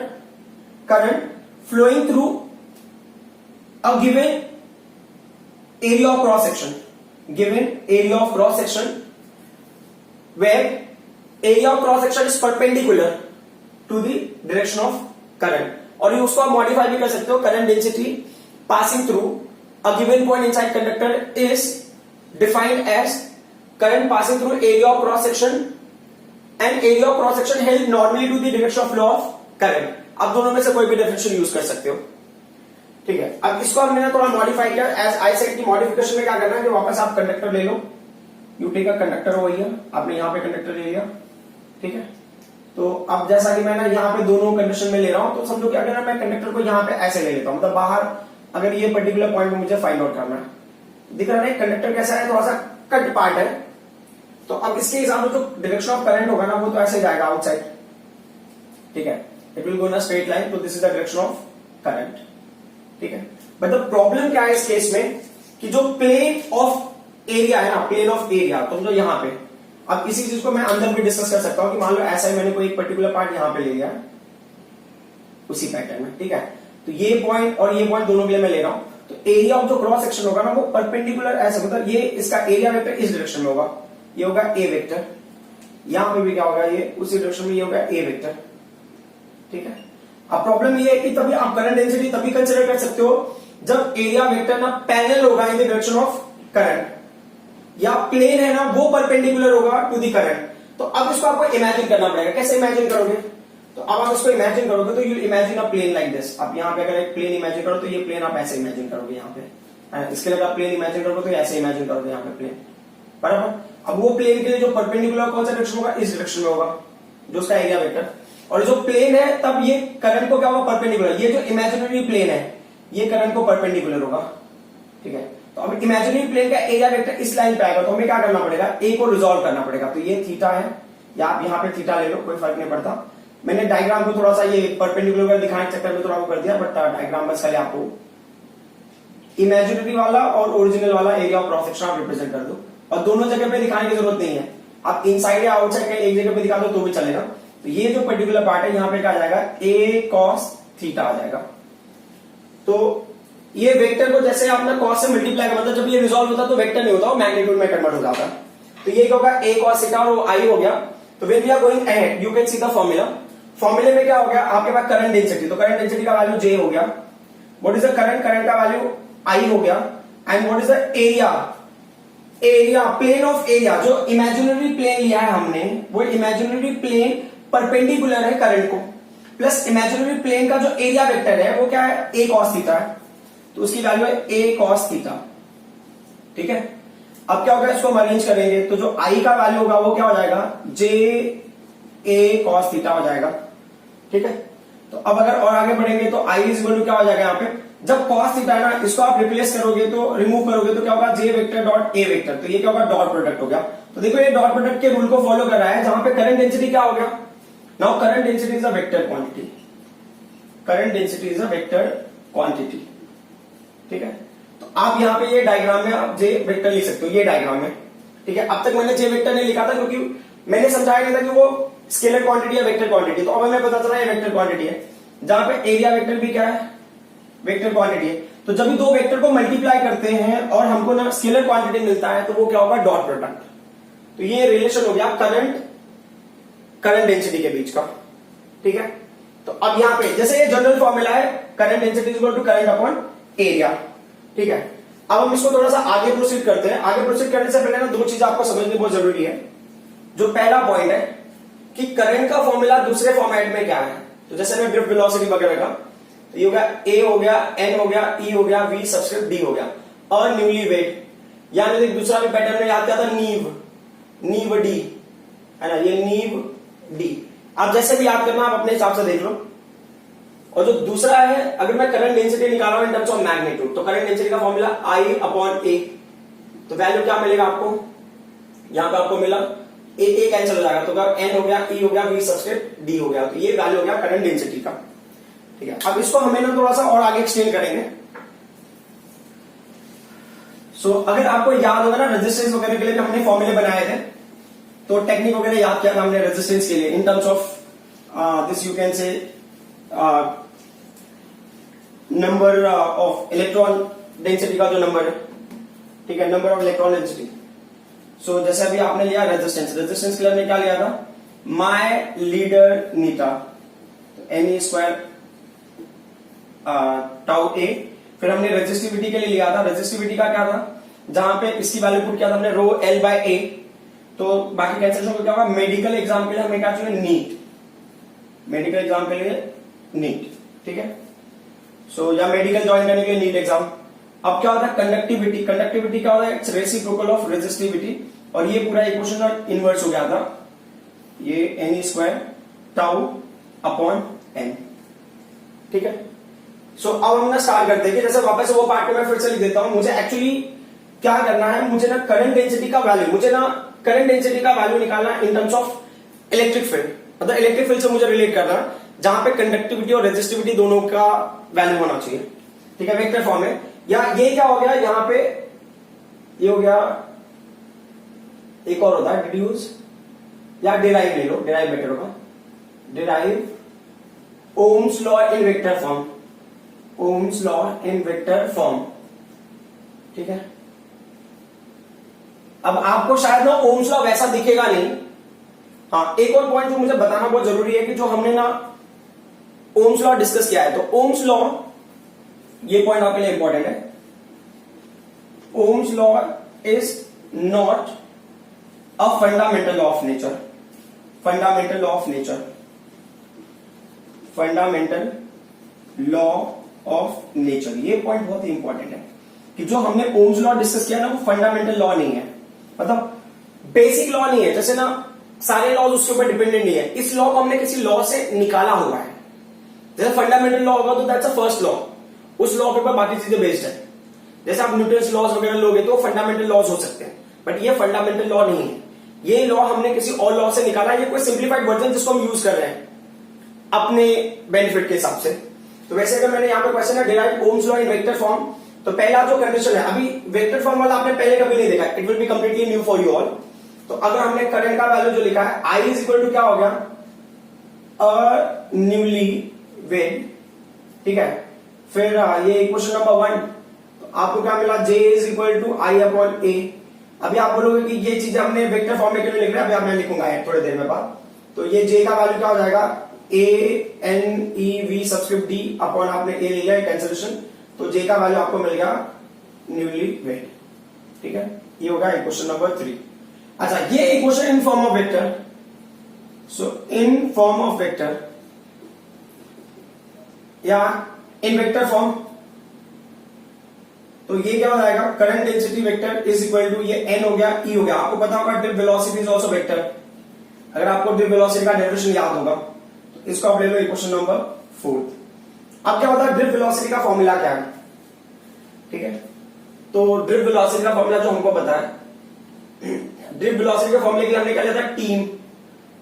current flowing through a given area of cross section, given area of cross section where area of cross section is perpendicular to the direction of current. और ये उसको आप modify भी कर सकते हो, current density passing through a given point inside conductor is defined as current passing through area of cross section and area of cross section held normally to the direction of flow of current. आप दोनों में से कोई भी definition use कर सकते हो, ठीक है। अब इसको हमने थोड़ा मॉडिफाई किया, एज आई सेड की मॉडिफिकेशन में क्या करना है कि वापस आप कंडक्टर ले लो, यू टेक अ कंडक्टर हो गया, आपने यहां पे कंडक्टर ले लिया, ठीक है। तो अब जैसा कि मैं ना यहाँ पे दोनों कंडीशन में ले रहा हूं, तो समझो कि अगर मैं कंडक्टर को यहाँ पे ऐसे ले लेता हूं, मतलब बाहर अगर ये पर्टिकुलर पॉइंट मुझे फाइंड आउट करना है, दिख रहा है कंडक्टर कैसा है, थोड़ा सा कट पार्ट है, तो अब इसके हिसाब से जो डायरेक्शन ऑफ करंट होगा ना वो तो ऐसे जाएगा आउटसाइड, ठीक है, it will go in a straight line, तो this is the direction of current, ठीक है। बट द प्रॉब्लम क्या है इस केस में कि जो प्लेन ऑफ एरिया है ना, प्लेन ऑफ एरिया, तो जो यहां पे, अब इसी चीज को मैं अंदर भी डिस्कस कर सकता हूं कि मान लो ऐसा ही मैंने कोई एक पर्टिकुलर पार्ट यहां पे ले लिया उसी पैटर्न में, ठीक है, तो ये पॉइंट और ये पॉइंट दोनों के लिए मैं ले रहा हूं, तो एरिया ऑफ जो क्रॉस सेक्शन होगा ना वो परपेंडिकुलर ऐसा, मतलब ये इसका एरिया वेक्टर इस डायरेक्शन में होगा, ये होगा ए वेक्टर, यहां पे भी क्या होगा, ये उसी डायरेक्शन में ये होगा ए वेक्टर, ठीक है। अब प्रॉब्लम ये है कि तभी आप करंट डेंसिटी तभी कंसिडर कर सकते हो जब एरिया वेक्टर ना पैरेलल होगा इन द डायरेक्शन ऑफ करंट, या प्लेन है ना वो परपेंडिकुलर होगा टू द करंट। तो अब इसको आपको इमेजिन करना पड़ेगा। कैसे इमेजिन करोगे? तो अब आप इसको इमेजिन करोगे तो you imagine a plane like this. आप यहाँ पे अगर एक प्लेन इमेजिन करो तो ये प्लेन आप ऐसे इमेजिन करोगे यहाँ पे। इसके लिए आप प्लेन इमेजिन करोगे तो ऐसे इमेजिन करोगे यहाँ पे प्लेन, बराबर। अब वो प्लेन के लिए जो परपेंडिकुलर कौन सा डायरेक्शन होगा? इस डायरेक्शन में होगा, जो उसका एरिया वेक्टर। और जो प्लेन है तब ये करंट को क्या होगा? परपेंडिकुलर। ये जो इमेजिनरी प्लेन है ये करंट को परपेंडिकुलर होगा, ठीक है। तो अब इमेजिनरी प्लेन का एरिया वेक्टर इस लाइन पे आएगा तो हमें क्या करना पड़ेगा? ए को रिजॉल्व करना पड़ेगा। तो ये थीटा है, या आप यहाँ पे थीटा ले लो, कोई फर्क नहीं पड़ता। मैंने डायग्राम को थोड़ा सा ये परपेंडिकुलर दिखाने के चक्कर में थोड़ा वो कर दिया, बट डायग्राम बस खाली आपको इमेजिनरी वाला और ओरिजिनल वाला एरिया ऑफ क्रॉस सेक्शन आप रिप्रेजेंट कर दो। और दोनों जगह पे दिखाने की जरूरत नहीं है, आप इनसाइड या आउटसाइड का एक जगह पे दिखा दो तो भी चलेगा। तो ये जो पर्टिकुलर पार्ट है यहाँ पे क्या आ जाएगा? ए कॉस थीटा आ जाएगा। तो ये वेक्टर को जैसे आपने कॉस से मल्टीप्लाई कर, मतलब जब ये रिजॉल्व होता तो वेक्टर नहीं होता, वो मैग्नीट्यूड में कन्वर्ट हो जाता। तो ये क्या होगा? ए कॉस थीटा और आई हो गया। तो when we are going ahead you can see the formula. फॉर्मूले में क्या हो गया? आपके पास करंट डेंसिटी, तो करंट डेंसिटी का वैल्यू जे हो गया। What is the current? Current का वैल्यू आई हो गया। And what is the area? Area, plane of area, जो इमेजिनरी प्लेन लिया है हमने, वो इमेजिनरी प्लेन परपेंडिकुलर है करंट को, प्लस इमेजिनरी प्लेन का जो एरिया वेक्टर है वो क्या है? ए कॉस थीटा है। तो उसकी वैल्यू है ए कॉस थीटा, ठीक है। अब क्या होगा? इसको हम अरेंज करेंगे तो जो आई का वैल्यू होगा वो क्या हो जाएगा? जे ए कॉस थीटा हो जाएगा, ठीक है। तो अब अगर और आगे बढ़ेंगे तो आई इज इक्वल टू क्या हो जाएगा? यहाँ पे जब कॉस थीटा है ना, इसको आप रिप्लेस करोगे तो रिमूव करोगे तो क्या होगा? जे वेक्टर डॉट ए वेक्टर। तो ये क्या होगा? डॉट प्रोडक्ट हो गया। तो देखो ये डॉट प्रोडक्ट के रूल को फॉलो कर रहा है, जहां पे करंट डेंसिटी क्या हो गया? Now current density is a vector quantity. Current density is a vector quantity, ठीक है। तो आप यहाँ पे ये डायग्राम में आप जे वेक्टर लिख सकते हो, ये डायग्राम में, ठीक है। अब तक मैंने जे वेक्टर नहीं लिखा था क्योंकि मैंने समझाया नहीं था कि वो स्केलर क्वांटिटी है वेक्टर क्वांटिटी। तो अब हमें पता चला ये वेक्टर क्वांटिटी है, जहां पे एरिया वेक्टर भी क्या है? वेक्टर क्वांटिटी है। तो जब भी दो वेक्टर को मल्टीप्लाई करते हैं और हमको ना स्केलर क्वांटिटी मिलता है तो वो क्या होगा? Dot product. तो ये रिलेशन हो गया करंट डेंसिटी के बीच का, ठीक है। तो अब यहां पे जैसे ये जनरल फॉर्मूला है, current density is equal to current upon area, ठीक है। अब हम इसको थोड़ा सा आगे प्रोसीड करते हैं। आगे प्रोसीड करने से पहले ना दो चीज आपको समझनी बहुत जरूरी है। जो पहला पॉइंट है कि करंट का फॉर्मूला दूसरे फॉर्मेट में क्या है। तो जैसे मैं ड्रिफ्ट वेलोसिटी वगैरह का, तो ये हो गया ए हो गया, एन हो गया, ई हो गया, वी सबस्क्रिप्ट डी हो गया, और न्यूली वेट, यानी दूसरा भी पैटर्न में याद किया था नीव डी, है ना, ये नीव डी। आप जैसे भी याद करना आप अपने हिसाब से देख लो। और जो दूसरा है, अगर मैं करंट डेंसिटी निकाल रहा हूं इन टर्म्स ऑफ मैग्नीट्यूड, तो करंट डेंसिटी का फॉर्मूला आई अपॉन ए। तो वैल्यू क्या मिलेगा आपको? यहां पे आपको मिला ए कैंसिल हो जाएगा, तो एन हो गया, ई हो गया, वी सबस्क्रिप्ट डी हो गया। तो ये वैल्यू हो गया करंट डेंसिटी का, ठीक है। अब इसको हमें ना थोड़ा सा और आगे एक्सटेंड करेंगे। सो अगर आपको याद होगा ना रेजिस्टेंस वगैरह के लिए हमने फॉर्मूले बनाए थे, तो टेक्निक वगैरह याद किया था हमने रेजिस्टेंस के लिए इन terms of this you can say number of electron density का जो नंबर है, ठीक है, नंबर ऑफ इलेक्ट्रॉन डेंसिटी। सो जैसे अभी आपने लिया रेजिस्टेंस के लिए हमने क्या लिया था? माई लीडर नीटा, एन स्क्वायर टाउ ए। फिर हमने रेजिस्टिविटी के लिए लिया था, रेजिस्टिविटी का क्या था? जहां पे इसकी वैल्यू पुट किया था हमने रो एल बाय ए। तो बाकी कैंसिलेशन को क्या होगा? मेडिकल एग्जाम के लिए हमें क्या चाहिए? नीट, मेडिकल एग्जाम के लिए नीट, ठीक है। सो या मेडिकल ज्वाइन करने के लिए नीट एग्जाम। अब क्या होता है? कंडक्टिविटी क्या होता है? इट्स रेसिप्रोकल ऑफ रेजिस्टिविटी, और ये पूरा इक्वेशन इनवर्स हो गया था, ये n square tau upon n, ठीक है। सो अब हम ना स्टार्ट करते हैं कि जैसे वापस से वो पार्ट को मैं फिर से लिख देता हूं। मुझे एक्चुअली क्या करना है? मुझे ना करंट डेंसिटी का वैल्यू निकालना इन टर्म्स ऑफ इलेक्ट्रिक फील्ड, मतलब इलेक्ट्रिक फील्ड से मुझे रिलेट करना है, जहां पे कंडक्टिविटी और रेजिस्टिविटी दोनों का वैल्यू होना चाहिए, ठीक है, वेक्टर फॉर्म में। या ये क्या हो गया? यहां पे ये हो गया, एक और होता है डिड्यूस या डिराइव ले लो, डिराइव बेटर होगा, derive Ohm's law in vector form, Ohm's law in vector form, ठीक है। अब आपको शायद ना ओम्स लॉ वैसा दिखेगा नहीं। हाँ, एक और पॉइंट जो मुझे बताना बहुत जरूरी है कि जो हमने ना ओम्स लॉ डिस्कस किया है, तो ओम्स लॉ, ये पॉइंट आपके लिए इंपॉर्टेंट है, Ohm's law is not a fundamental law of nature. Fundamental law of nature, fundamental law of nature. ये पॉइंट बहुत ही इंपॉर्टेंट है कि जो हमने ओम्स लॉ डिस्कस किया ना, वो फंडामेंटल लॉ नहीं है, मतलब बेसिक लॉ नहीं है। जैसे ना सारे लॉज उसके ऊपर डिपेंडेंट नहीं है, इस लॉ को हमने किसी लॉ से निकाला हुआ है। जैसे फंडामेंटल लॉ होगा तो दैट्स अ फर्स्ट लॉ, उस लॉ के ऊपर बाकी चीजें बेस्ड है। जैसे आप न्यूटन्स लॉज वगैरह लोगे तो फंडामेंटल लॉज हो सकते हैं, बट ये फंडामेंटल लॉ नहीं है। ये लॉ हमने किसी और लॉ से निकाला, ये कोई सिंप्लीफाइड वर्जन जिसको हम यूज कर रहे हैं अपने बेनिफिट के हिसाब से। तो वैसे अगर मैंने यहाँ पे क्वेश्चन है derive Ohm's law in vector form, तो पहला जो कंडीशन है, अभी वेक्टर फॉर्म वाला आपने पहले कभी नहीं देखा, it will be completely new for you all. तो अगर हमने करंट का वैल्यू जो लिखा है I इज इक्वल टू क्या हो गया, अ न्यूली वेड, ठीक है। फिर ये क्वेश्चन नंबर 1, तो आपको क्या मिला, J is equal to I upon A। अभी आप बोलोगे कि ये चीज हमने वेक्टर फॉर्म में क्यों लिख रहे हैं, अभी मैं लिखूंगा थोड़ी देर में बाद। तो ये J का वैल्यू क्या हो जाएगा, A N E V subscript D upon आपने A ले लिया कैंसिलेशन, तो J का वैल्यू आपको मिल गया न्यूली वेड, ठीक है। ये होगा क्वेश्चन नंबर 3। अच्छा, ये equation in form of vector, so in form of vector या इन वेक्टर फॉर्म, तो ये क्या हो जाएगा, current density vector is equal to ये n हो गया, e हो गया। आपको पता होगा drip velocity is also vector, अगर आपको ड्रिप वेलोसिटी का डेरिवेशन याद होगा तो इसको आप ले लो इक्वेशन नंबर 4। अब क्या होता है, ड्रिप वेलोसिटी का फॉर्मूला क्या है, ठीक है। तो ड्रिप वेलोसिटी का फॉर्मूला जो हमको पता है, ड्रिप वेलोसिटी के फॉर्मूले के लिए हमने क्या लिया था, टीम।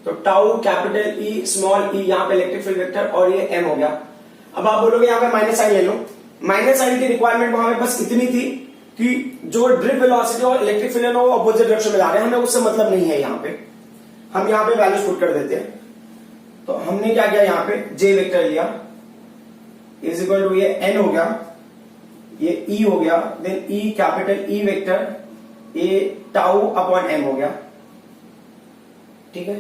तो टाउ कैपिटल ई स्मॉल ई, यहां पे इलेक्ट्रिक फील्ड वेक्टर, और ये m हो गया। अब आप बोलोगे यहां पे माइनस साइन ले लो, माइनस साइन की रिक्वायरमेंट वहां पे बस इतनी थी कि जो ड्रिप वेलोसिटी और इलेक्ट्रिक फील्ड है वो अपोजिट डायरेक्शन में जा रहे हैं, हमें उससे मतलब नहीं है। यहां पे हम यहां पे वैल्यूज पुट कर देते हैं। तो हमने क्या किया, यहां पे J वेक्टर लिया इज इक्वल टू ये n हो गया, ये E हो गया, then E capital E vector A tau upon m हो गया, ठीक है।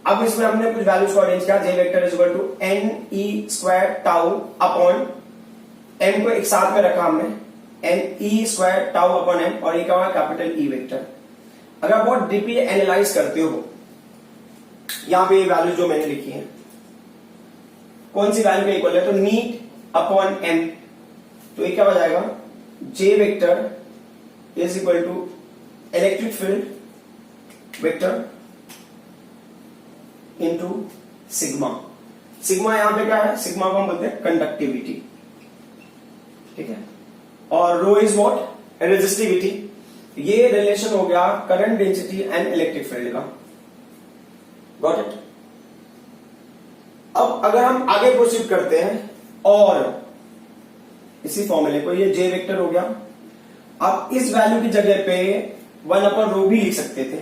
अब इसमें हमने कुछ वैल्यूज को अरेंज किया, J vector is equal to n e square tau upon m को एक साथ में रखा हमने, n e square tau upon m, और ये क्या हुआ, कैपिटल E वेक्टर। अगर आप बहुत डीपली एनालाइज करते हो, यहां पे ये वैल्यू जो मैंने लिखी है कौन सी वैल्यू के इक्वल है, तो नीट अपॉन m, तो ये क्या हो जाएगा, J vector is equal to electric field vector into sigma. Sigma यहां पे क्या है, सिग्मा को हम बोलते हैं कंडक्टिविटी, ठीक है। और रो इज व्हाट, रेजिस्टिविटी। ये रिलेशन हो गया current density and electric field का, गॉट इट। अब अगर हम आगे प्रोसीड करते हैं और इसी फॉर्मूले को, ये J वेक्टर हो गया, आप इस वैल्यू की जगह पे 1 अपॉन रो भी लिख सकते थे,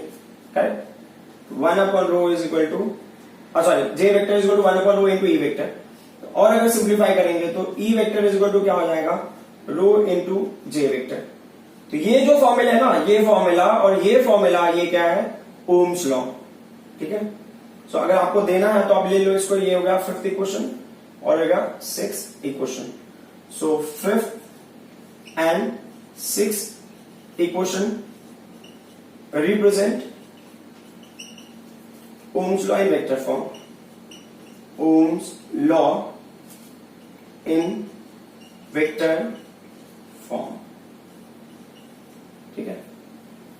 correct. 1 upon rho is equal to, sorry, J vector is equal to 1 upon rho into E vector. और अगर सिंप्लीफाई करेंगे तो E vector is equal to क्या हो जाएगा, रो इनटू J वेक्टर। तो ये जो फॉर्मूला है ना, ये फॉर्मूला और ये फॉर्मूला, ये क्या है, ओम्स लॉ, ठीक है। सो अगर आपको देना है तो आप ले लो इसको, ये हो गया 5th इक्वेशन और होगा 6th equation. So 5th and 6th equation represent Ohm's law in vector form, Ohm's law in vector form, ठीक है।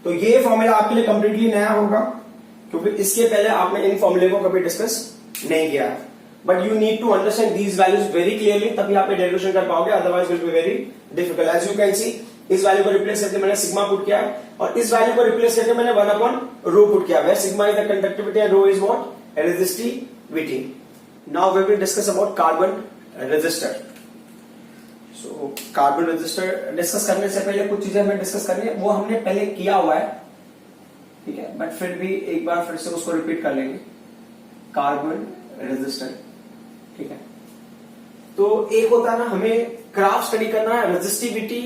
तो ये फॉर्मूला आपके लिए कंप्लीटली नया होगा क्योंकि इसके पहले आपने इन फॉर्मूले को कभी डिस्कस नहीं किया है, but you need to understand these values very clearly, तभी आप डेरिवेशन कर पाओगे, otherwise will be very difficult. As you can see, इस वैल्यू को रिप्लेस करके मैंने सिग्मा पुट किया है और इस वैल्यू को रिप्लेस करके मैंने 1 अपॉन रो पुट किया है। Sigma is the conductivity and rho is what, resistivity. Now we will discuss about carbon resistor. So carbon resistor discuss करने से पहले कुछ चीजें हमें डिस्कस करनी है, वो हमने पहले किया हुआ है, ठीक है, बट फिर भी एक बार फिर से उसको रिपीट कर लेंगे। कार्बन रेजिस्टर, ठीक है। तो एक होता है ना, हमें ग्राफ स्टडी करना है रेजिस्टिविटी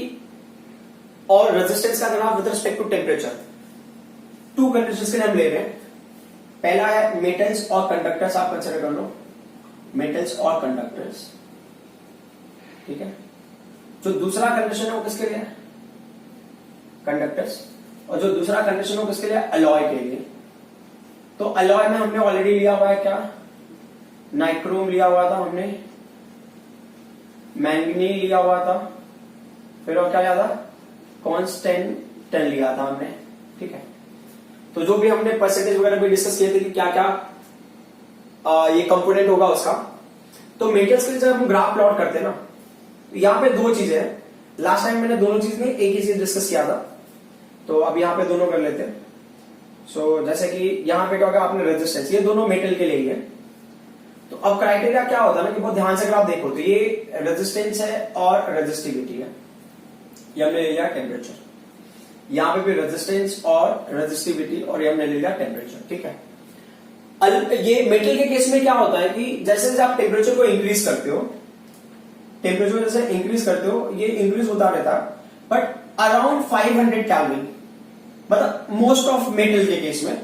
और रेजिस्टेंस का graph with respect to temperature. 2 conditions के लिए हम ले रहे हैं। पहला है मेटल्स और कंडक्टर्स, आप कंसिडर कर लो, मेटल्स और कंडक्टर्स, ठीक है। जो दूसरा कंडीशन है वो किसके लिए है, कंडक्टर्स, और जो दूसरा कंडीशन है वो किसके लिए, अलॉय के लिए, तो अलॉय में हमने ऑलरेडी लिया हुआ है क्या, नाइक्रोम लिया हुआ था हमने, मैंगनी लिया हुआ था, फिर और क्या लिया था, कॉन्स्टेंटन लिया था हमने, ठीक है। तो जो भी हमने परसेंटेज वगैरह भी डिस्कस किए थे कि क्या क्या ये कंपोनेंट होगा उसका। तो मेटल्स के लिए जब हम ग्राफ प्लॉट करते हैं ना, तो यहाँ पे दो चीजें हैं। लास्ट टाइम मैंने दोनों चीज नहीं एक ही चीज डिस्कस किया था, तो अब यहाँ पे दोनों कर लेते हैं। सो जैसे कि यहाँ पे क्या होगा, आपने रेजिस्टेंस, ये दोनों मेटल के लिए ही है। तो अब क्राइटेरिया क्या होता है ना कि बहुत ध्यान से अगर आप देखो तो ये रेजिस्टेंस है और रेजिस्टिविटी है, ये हमने ले लिया टेम्परेचर, यहाँ पे भी रेजिस्टेंस और रेजिस्टिविटी, और ये हमने ले लिया टेम्परेचर, ठीक है। ये मेटल के केस में क्या होता है कि जैसे जैसे आप टेम्परेचर को इंक्रीज करते हो, टेम्परेचर जैसे इंक्रीज करते हो, ये इंक्रीज होता रहता है, बट अराउंड 500 केल्विन, मतलब मोस्ट ऑफ मेटल के केस में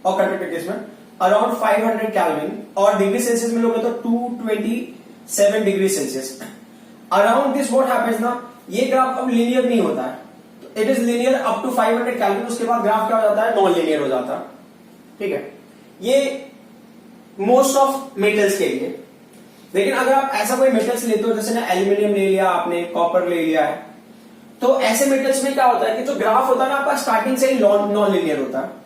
और कंडक्टर के केस में अराउंड 500 केल्विन, और डिग्री सेल्सियस में लोगे तो 227 degree Celsius. Around this what happens ना, ये ग्राफ अब लीनियर नहीं होता है, it is linear up to 500 kelvin, उसके बाद ग्राफ क्या हो जाता है, नॉन लीनियर हो जाता है, ठीक है। ये मोस्ट ऑफ मेटल्स के लिए। लेकिन अगर आप ऐसा कोई मेटल्स लेते हो, जैसे ना एल्यूमिनियम ले लिया आपने, कॉपर ले लिया है, तो ऐसे मेटल्स में क्या होता है कि जो ग्राफ होता है ना आपका स्टार्टिंग से ही नॉन लीनियर होता है।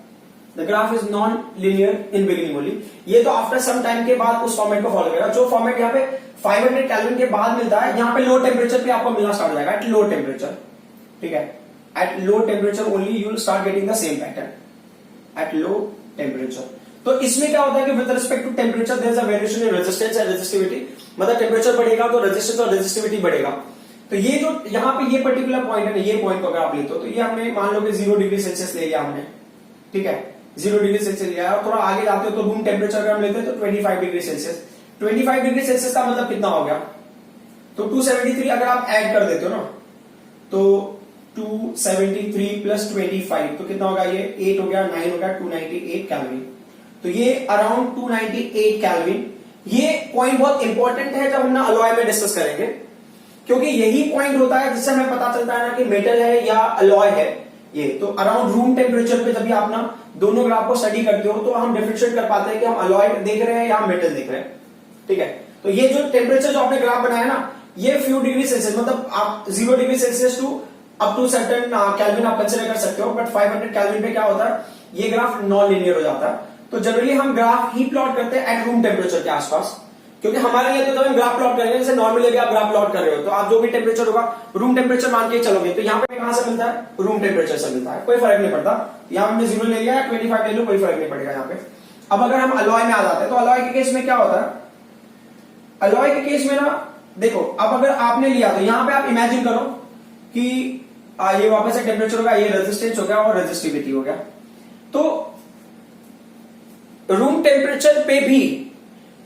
The graph is non linear in beginning only. ये तो आफ्टर सम टाइम के बाद उस फॉर्मेट को फॉलो करेगा। जो फॉर्मेट यहाँ पे 500 केल्विन के बाद मिलता है, यहाँ पे लो टेम्परेचर पे आपको मिलना स्टार्ट हो जाएगा, एट लो टेम्परेचर, ठीक है। At low temperature only you will start getting the same pattern at low temperature. तो इसमें क्या होता है कि with respect to temperature there is a variation in resistance and resistivity, मतलब टेम्परेचर बढ़ेगा तो रेजिस्टेंस और रेजिस्टिविटी बढ़ेगा। तो ये जो यहाँ पे ये पर्टिकुलर पॉइंट है ना, ये पॉइंट को अगर आप लेते हो तो ये हमने मान लो कि 0 डिग्री सेल्सियस ले लिया हमने, ठीक है, 0 डिग्री सेल्सियस लिया, और थोड़ा आगे जाते हो तो रूम टेम्परेचर अगर हम लेते हैं तो 25 डिग्री सेल्सियस। 25 डिग्री सेल्सियस का मतलब कितना हो गया, तो 273 अगर आप ऐड कर देते हो ना, तो 273 प्लस 25 तो कितना होगा, ये 8 हो गया, 9 हो गया, 298 केल्विन। तो ये अराउंड 298 केल्विन। ये पॉइंट बहुत इंपॉर्टेंट है जब हम ना अलॉय में डिस्कस करेंगे, क्योंकि यही पॉइंट होता है जिससे हमें पता चलता है ना कि मेटल है या अलॉय है। ये तो अराउंड रूम टेम्परेचर पे जब भी आप ना दोनों ग्राफ को स्टडी करते हो तो हम डिफरेंशिएट कर पाते हैं कि हम अलॉय देख रहे हैं या हम मेटल देख रहे हैं, ठीक है। तो ये जो टेम्परेचर जो आपने ग्राफ बनाया ना, ये फ्यू डिग्री सेल्सियस, मतलब आप 0 degree Celsius to up to certain kelvin आप कंसीडर कर सकते हो, बट 500 केल्विन पे क्या होता है, ये ग्राफ नॉन लीनियर हो जाता है। तो जनरली हम ग्राफ ही प्लॉट करते हैं एट रूम टेम्परेचर के आसपास, क्योंकि हमारे लिए तो हम ग्राफ प्लॉट करेंगे, जैसे नॉर्मली भी आप ग्राफ प्लॉट कर रहे हो तो आप जो भी टेम्परेचर होगा रूम टेम्परेचर मान के चलोगे। तो यहाँ पे कहां से मिलता है, रूम टेम्परेचर से मिलता है, कोई फर्क नहीं पड़ता। यहाँ हमने 0 ले लिया, 25 ले लो, कोई फर्क नहीं पड़ेगा यहाँ पे। अब अगर हम अलॉय में आ जाते हैं तो अलॉय के केस में क्या होता है, अलॉय के केस में ना देखो, अब अगर आपने लिया तो यहाँ पे आप इमेजिन करो कि ये वापस से टेम्परेचर होगा, ये रेजिस्टेंस हो गया और रेजिस्टिविटी हो गया। तो रूम टेम्परेचर पे भी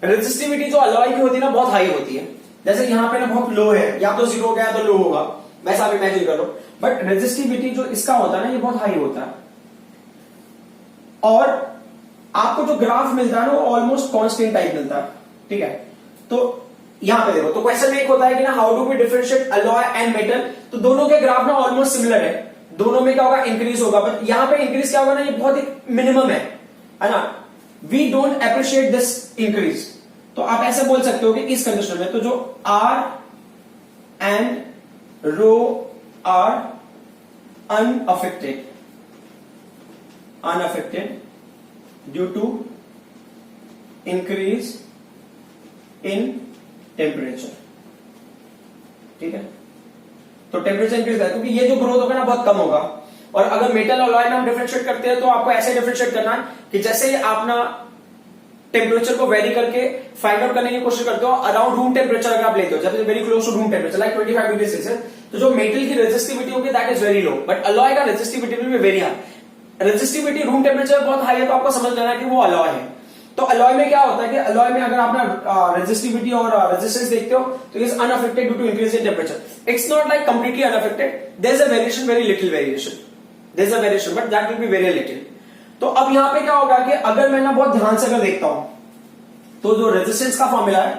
रेजिस्टिविटी जो अलॉय की होती है ना बहुत हाई होती है। जैसे यहाँ पे ना बहुत लो है, या तो 0 हो गया तो लो होगा, वैसा आप इमेजिन करो। बट रेजिस्टिविटी जो इसका होता है ना, ये बहुत हाई होता है, और आपको जो ग्राफ मिलता है ना वो ऑलमोस्ट कांस्टेंट टाइप मिलता है, ठीक है। तो यहां पे देखो, तो क्वेश्चन में एक होता है कि ना how do we differentiate alloy and metal, तो दोनों के ग्राफ ना ऑलमोस्ट सिमिलर है, दोनों में क्या होगा, इंक्रीज होगा, बट यहां पे इंक्रीज क्या होगा ना, ये बहुत ही मिनिमम है ना। We don't appreciate this increase. तो आप ऐसे बोल सकते हो कि इस कंडीशन में तो जो R and rho are unaffected due to increase in temperature, ठीक है। तो टेम्परेचर इंक्रीज है क्योंकि ये जो ग्रोथ होगा ना बहुत कम होगा। और अगर मेटल और अलॉय में हम डिफरेंशिएट करते हैं तो आपको ऐसे डिफरेंशिएट करना है कि जैसे ही आप ना टेम्परेचर को वेरी करके फाइंड आउट करने की कोशिश करते हो अराउंड रूम टेम्परेचर अगर आप लेते हो, जब very close to room temperature like 25 degree Celsius, तो जो मेटल की रेजिस्टिविटी होगी that is very low, but alloy का resistivity will be very high. Resistivity room temperature बहुत हाई है तो आपको समझ लेना है कि वो अलॉय है। तो अलॉय में क्या होता है कि अलॉय में अगर आप ना रेजिस्टिविटी और रेजिस्टेंस देखते हो तो is unaffected due to increase in temperature. It's not like completely unaffected, there is a variation, very little variation, there is a variation but that will be very little. तो अब यहां पे क्या होगा कि अगर मैं ना बहुत ध्यान से अगर देखता हूं तो जो रेजिस्टेंस का फॉर्मूला है,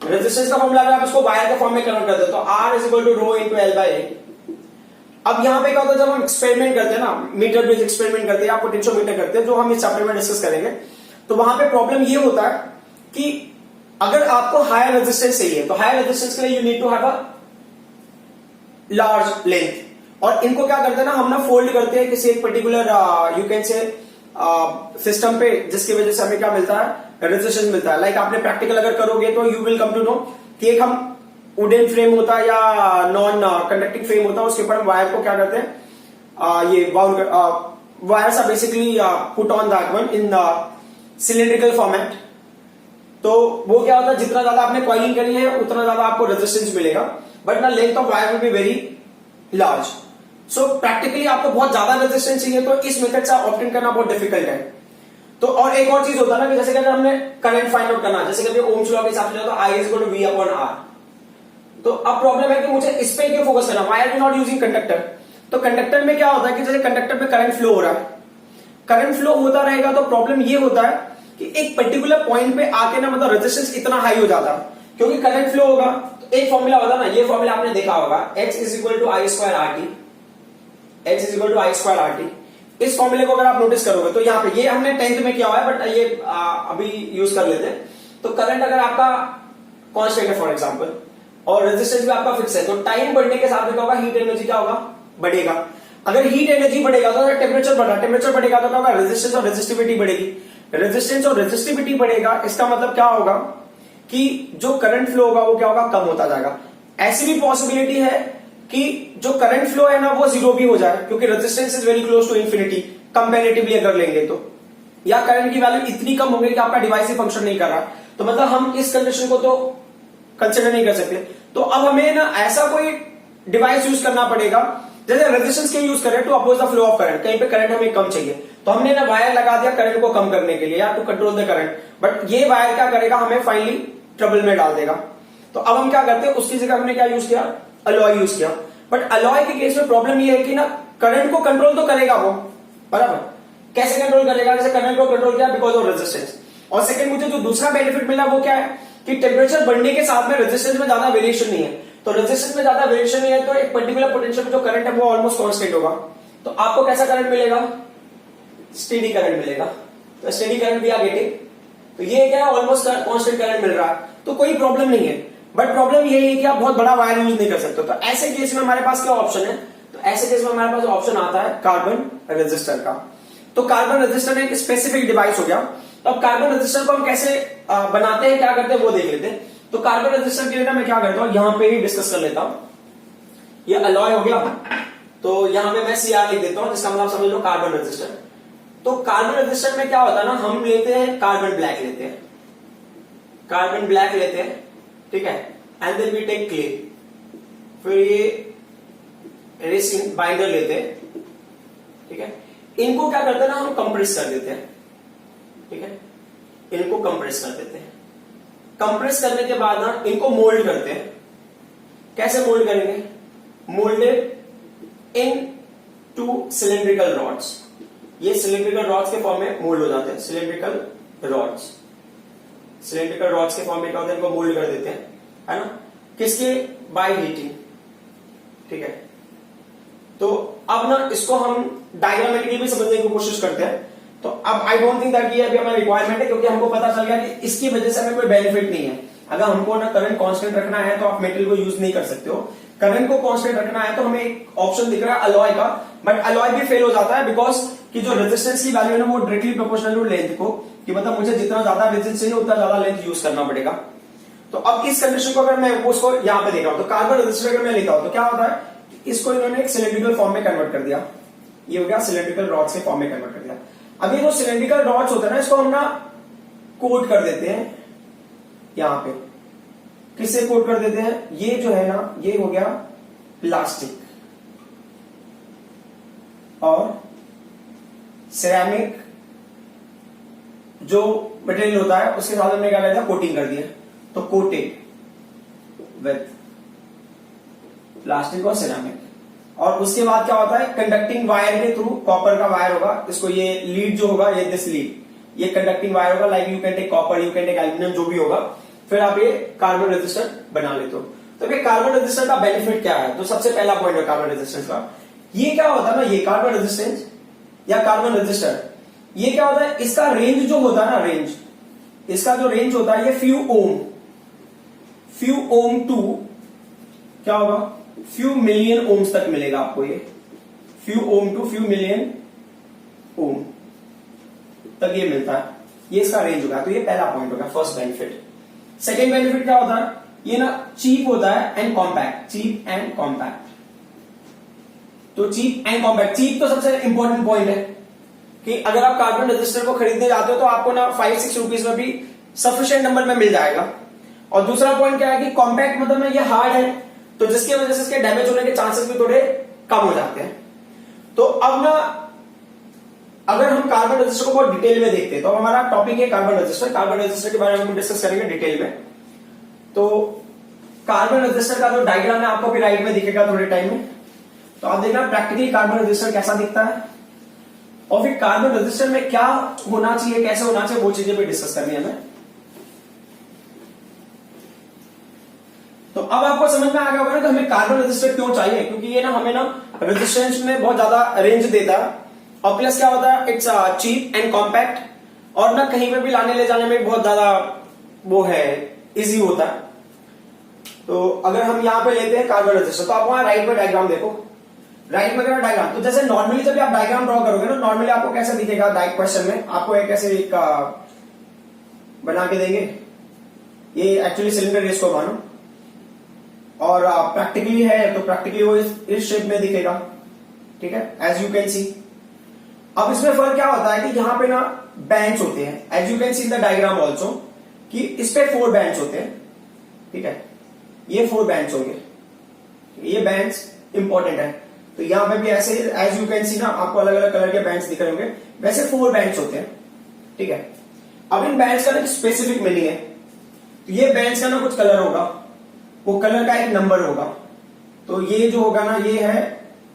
रेजिस्टेंस का फॉर्मूला अगर आप इसको वायर के फॉर्म में कन्वर्ट कर दो तो R is equal to rho into L by A। अब यहाँ पे क्या होता है, जब हम एक्सपेरिमेंट करते हैं ना, मीटर बेस्ड एक्सपेरिमेंट करते हैं या पोटेंशियोमीटर करते हैं, जो हम इस चैप्टर में डिस्कस करेंगे, तो वहां पे प्रॉब्लम ये होता है कि अगर आपको हायर रेजिस्टेंस चाहिए तो हायर रेजिस्टेंस के लिए you need to have a large length, और इनको क्या करते हैं ना, हम ना फोल्ड करते हैं किसी एक particular you can say system पे, जिसकी वजह से हमें क्या मिलता है, रेजिस्टेंस मिलता है। लाइक आपने प्रैक्टिकल अगर करोगे तो you will come to know कि एक हम वुडन फ्रेम होता है या नॉन कंडक्टिंग फ्रेम होता है, उसके ऊपर हम वायर को क्या करते हैं, ये wires are basically put on that one in cylindrical format. तो वो क्या होता है, जितना ज्यादा आपने कॉइलिंग करी है उतना ज्यादा आपको रेजिस्टेंस मिलेगा, बट ना length of wire will be very large. So practically आपको बहुत ज्यादा रेजिस्टेंस चाहिए तो इस मेथड से ऑप्टेन करना बहुत डिफिकल्ट है। तो और एक और चीज होता है ना कि जैसे कि अगर हमने करंट फाइंड आउट करना, जैसे कि ओम्स लॉ के हिसाब से तो I is equal to V upon R। तो अब प्रॉब्लम है कि मुझे इस पे क्यों फोकस करना, why are we not using conductor. तो कंडक्टर में क्या होता है कि जैसे कंडक्टर पे करंट फ्लो हो रहा है, करंट फ्लो होता रहेगा तो प्रॉब्लम ये होता है कि एक पर्टिकुलर पॉइंट पे आके ना मतलब रेजिस्टेंस इतना हाई हो जाता है, क्योंकि करंट फ्लो होगा। तो एक फॉर्मूला होता है ना, ये फॉर्मूला आपने देखा होगा, H is equal to I square R T, H is equal to I square R T. इस फॉर्मूले को अगर आप नोटिस करोगे तो यहाँ पे ये हमने 10th में किया हुआ है, बट ये अभी यूज कर लेते हैं। तो करंट अगर आपका कांस्टेंट है फॉर एग्जांपल, और रेजिस्टेंस भी आपका फिक्स है, तो टाइम बढ़ने के साथ में क्या होगा, हीट एनर्जी क्या होगा, बढ़ेगा। अगर हीट एनर्जी बढ़ेगा तो टेम्परेचर बढ़ा, टेम्परेचर बढ़ेगा तो क्या होगा, रेजिस्टेंस और रेजिस्टिविटी बढ़ेगी, रेजिस्टेंस और रेजिस्टिविटी बढ़ेगा। इसका मतलब क्या होगा कि जो करंट फ्लो होगा वो क्या होगा, कम होता जाएगा। ऐसी भी पॉसिबिलिटी है कि जो करंट फ्लो है ना वो जीरो भी हो जाए, क्योंकि resistance is very close to infinity comparatively अगर लेंगे तो, या करंट की वैल्यू इतनी कम होगी कि आपका डिवाइस ही फंक्शन नहीं कर रहा। तो मतलब हम इस कंडीशन को तो कंसिडर नहीं कर सकते। तो अब हमें ना ऐसा कोई डिवाइस यूज करना पड़ेगा, जैसे रेजिस्टेंस के यूज करें to oppose the flow of current, कहीं पे करंट हमें कम चाहिए तो हमने ना वायर लगा दिया करंट को कम करने के लिए या to control the current, but ये वायर क्या करेगा, हमें फाइनली ट्रबल में डाल देगा। तो अब हम क्या करते हैं, उसकी जगह हमने क्या यूज किया, अलॉय यूज किया। बट अलॉय के केस में प्रॉब्लम ये है कि ना करंट को कंट्रोल तो करेगा वो, बराबर, कैसे कंट्रोल करेगा, जैसे करंट को कंट्रोल किया बिकॉज ऑफ रेजिस्टेंस। और सेकंड मुझे जो दूसरा बेनिफिट मिला वो क्या है कि टेम्परेचर बढ़ने के साथ में रेजिस्टेंस में ज्यादा वेरिएशन नहीं है। तो रेजिस्टेंस में ज्यादा वेरिएशन नहीं है तो एक पर्टिकुलर पोटेंशियल में जो करंट है वो ऑलमोस्ट कांस्टेंट होगा। तो आपको कैसा करंट मिलेगा, स्टेडी करंट मिलेगा। तो स्टेडी करंट भी आ गेटिंग, तो ये क्या है, ऑलमोस्ट कांस्टेंट करंट मिल रहा है, तो कोई प्रॉब्लम नहीं है। बट प्रॉब्लम ये है कि आप बहुत बड़ा वायर यूज नहीं कर सकते। तो ऐसे केस में हमारे पास क्या ऑप्शन है, तो ऐसे केस में हमारे पास ऑप्शन आता है कार्बन रेजिस्टर का। तो कार्बन रेजिस्टर एक स्पेसिफिक डिवाइस हो गया। तो अब कार्बन रेजिस्टर को हम कैसे बनाते हैं, क्या करते हैं वो देख लेते हैं। तो कार्बन रेजिस्टर के लिए मैं क्या करता हूं, यहां पे ही डिस्कस कर लेता हूं। ये अलॉय हो गया, तो यहां पे मैं CR लिख देता हूं, जिसका मतलब समझ लो कार्बन रेजिस्टर। तो कार्बन रेजिस्टर में क्या होता है ना, हम लेते हैं कार्बन ब्लैक लेते हैं, कार्बन ब्लैक लेते हैं, ठीक है, and then we take clay, फिर ये रेसिन बाइंडर लेते हैं, ठीक है। इनको क्या करते हैं ना, हम कंप्रेस कर देते हैं, ठीक है, इनको कंप्रेस कर देते हैं। कंप्रेस करने के बाद ना इनको मोल्ड करते हैं। कैसे मोल्ड करेंगे, moulded in to cylindrical rods. ये सिलेंड्रिकल रॉड्स के फॉर्म में मोल्ड हो जाते हैं, सिलेंड्रिकल रॉड्स, सिलेंड्रिकल रॉड्स के फॉर्म में क्या होता है, इनको मोल्ड कर देते हैं, है ना, किसके, बाय हीटिंग, ठीक है। तो अब ना इसको हम डायग्रामेटिकली भी समझने की कोशिश करते हैं। तो अब आई डोंट थिंक दैट ये अभी हमारा रिक्वायरमेंट है, क्योंकि हमको पता चल गया कि इसकी वजह से हमें कोई बेनिफिट नहीं है। अगर हमको ना करंट कांस्टेंट रखना है तो आप मेटल को यूज नहीं कर सकते हो। करंट को कांस्टेंट रखना है तो हमें एक ऑप्शन दिख रहा है अलॉय का, बट अलॉय भी फेल हो जाता है बिकॉज कि जो रेजिस्टेंस की वैल्यू है ना वो डायरेक्टली प्रोपोर्शनल टू लेंथ को, कि मतलब मुझे जितना ज्यादा रेजिस्टेंस चाहिए उतना ज्यादा लेंथ यूज करना पड़ेगा। तो अब इस कंडीशन को अगर मैं उसको यहां पे देख रहा हूं, तो कार्बन रेजिस्टर अगर मैं लेता हूं तो क्या होता है, इसको इन्होंने एक सिलेंड्रिकल फॉर्म में कन्वर्ट कर दिया। ये हो गया सिलेंड्रिकल रॉड्स के फॉर्म में कन्वर्ट कर दिया। अब ये जो सिलेंड्रिकल रॉड्स होते हैं ना, इसको हम ना कोट कर देते हैं यहां पे। किससे कोट कर देते हैं, ये जो है ना ये हो गया प्लास्टिक और सिरेमिक जो मटेरियल होता है उसके साथ हमने क्या कर दिया, कोटिंग कर दिया। तो कोटेड विथ प्लास्टिक और सिरेमिक। और उसके बाद क्या होता है, कंडक्टिंग वायर के थ्रू, कॉपर का वायर होगा, इसको ये लीड जो होगा, ये दिस लीड, ये कंडक्टिंग वायर होगा, like you can take copper, you can take aluminium, जो भी होगा, फिर आप ये कार्बन रेजिस्टर बना लेते हो। तो ये कार्बन रेजिस्टर का बेनिफिट क्या है, तो सबसे पहला पॉइंट है कार्बन रेजिस्टेंस का ये क्या होता है ना, ये कार्बन रेजिस्टेंस या कार्बन रेजिस्टर, ये क्या होता है, इसका रेंज जो होता है ना, रेंज, इसका जो रेंज होता है ये फ्यू ओम टू क्या होगा, फ्यू मिलियन ओम्स तक मिलेगा आपको, ये few ohm to few million ohm तक ये मिलता है, ये इसका रेंज होगा। तो ये पहला पॉइंट होगा, फर्स्ट बेनिफिट। सेकेंड बेनिफिट क्या होता है, ये ना चीप होता है and compact, cheap and compact. तो चीप एंड कॉम्पैक्ट, चीप तो सबसे इंपॉर्टेंट पॉइंट है कि अगर आप कार्बन रजिस्टर को खरीदने जाते हो तो आपको ना 5-6 रुपीज में भी सफिशिएंट नंबर में मिल जाएगा। और दूसरा पॉइंट क्या है कि कॉम्पैक्ट मतलब ना ये हार्ड है, तो जिसकी वजह से इसके डैमेज होने के चांसेस भी थोड़े कम हो जाते हैं। तो अब ना अगर हम कार्बन रजिस्टर को बहुत डिटेल में देखते हैं, तो हमारा टॉपिक है कार्बन रजिस्टर। कार्बन रजिस्टर के बारे में हम डिस्कस करेंगे डिटेल में। तो कार्बन रजिस्टर का जो डायग्राम है आपको भी राइट में दिखेगा थोड़े टाइम में, तो आप देखना प्रैक्टिकली कार्बन रजिस्टर कैसा दिखता है, और फिर कार्बन रजिस्टर में क्या होना चाहिए, कैसे होना चाहिए, वो चीजें भी डिस्कस करनी है हमें। तो अब आपको समझ में आ गया होगा ना कि हमें कार्बन रजिस्टर क्यों चाहिए, क्योंकि ये ना हमें ना रेजिस्टेंस में बहुत ज्यादा रेंज देता है, और प्लस क्या होता है, इट्स चीप एंड कॉम्पैक्ट, और ना कहीं पे भी लाने ले जाने में बहुत ज्यादा वो है, इजी होता है। तो अगर हम यहां पे लेते हैं कार्बन रजिस्टर, तो आप वहां राइट में डायग्राम देखो, राइट में अगर डायग्राम, तो जैसे नॉर्मली जब आप डायग्राम ड्रॉ करोगे ना, नॉर्मली आपको कैसे दिखेगा, क्वेश्चन में आपको एक ऐसे एक बना के देंगे, ये एक्चुअली सिलेंडर रेस को मानो, और प्रैक्टिकली है तो प्रैक्टिकली वो इस शेप में दिखेगा, ठीक है, एज यू कैन सी। अब इसमें फर्क क्या होता है कि यहां पे ना बैंड्स होते हैं, as you can see in the diagram also, कि इस पे 4 बैंड्स होते हैं, ठीक है, ये 4 बैंड्स होंगे, ये बैंड्स इंपॉर्टेंट है। तो यहां पे भी ऐसे एज यू कैन सी ना आपको अलग अलग कलर के बैंड्स दिख रहे होंगे, वैसे 4 बैंड्स होते हैं, ठीक है। अब इन बैंड्स का ना स्पेसिफिक मीनिंग है, तो ये बैंड्स का ना कुछ कलर होगा, वो कलर का एक नंबर होगा। तो ये जो होगा ना, ये है,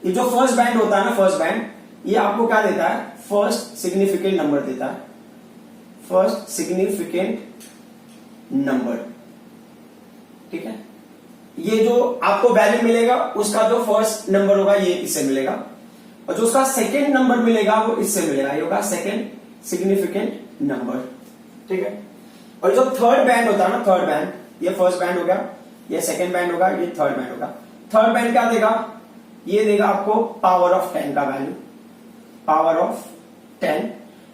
ये जो फर्स्ट बैंड होता है ना, फर्स्ट बैंड, ये आपको क्या देता है, फर्स्ट सिग्निफिकेंट नंबर देता है, फर्स्ट सिग्निफिकेंट नंबर, ठीक है। ये जो आपको वैल्यू मिलेगा उसका जो फर्स्ट नंबर होगा ये इससे मिलेगा, और जो उसका सेकेंड नंबर मिलेगा वो इससे मिलेगा, ये होगा सेकेंड सिग्निफिकेंट नंबर, ठीक है। और जो थर्ड बैंड होता है ना, थर्ड बैंड, ये फर्स्ट बैंड हो गया, ये सेकेंड बैंड होगा, ये थर्ड बैंड होगा। थर्ड बैंड क्या देगा, ये देगा आपको पावर ऑफ 10 का वैल्यू, पावर ऑफ 10।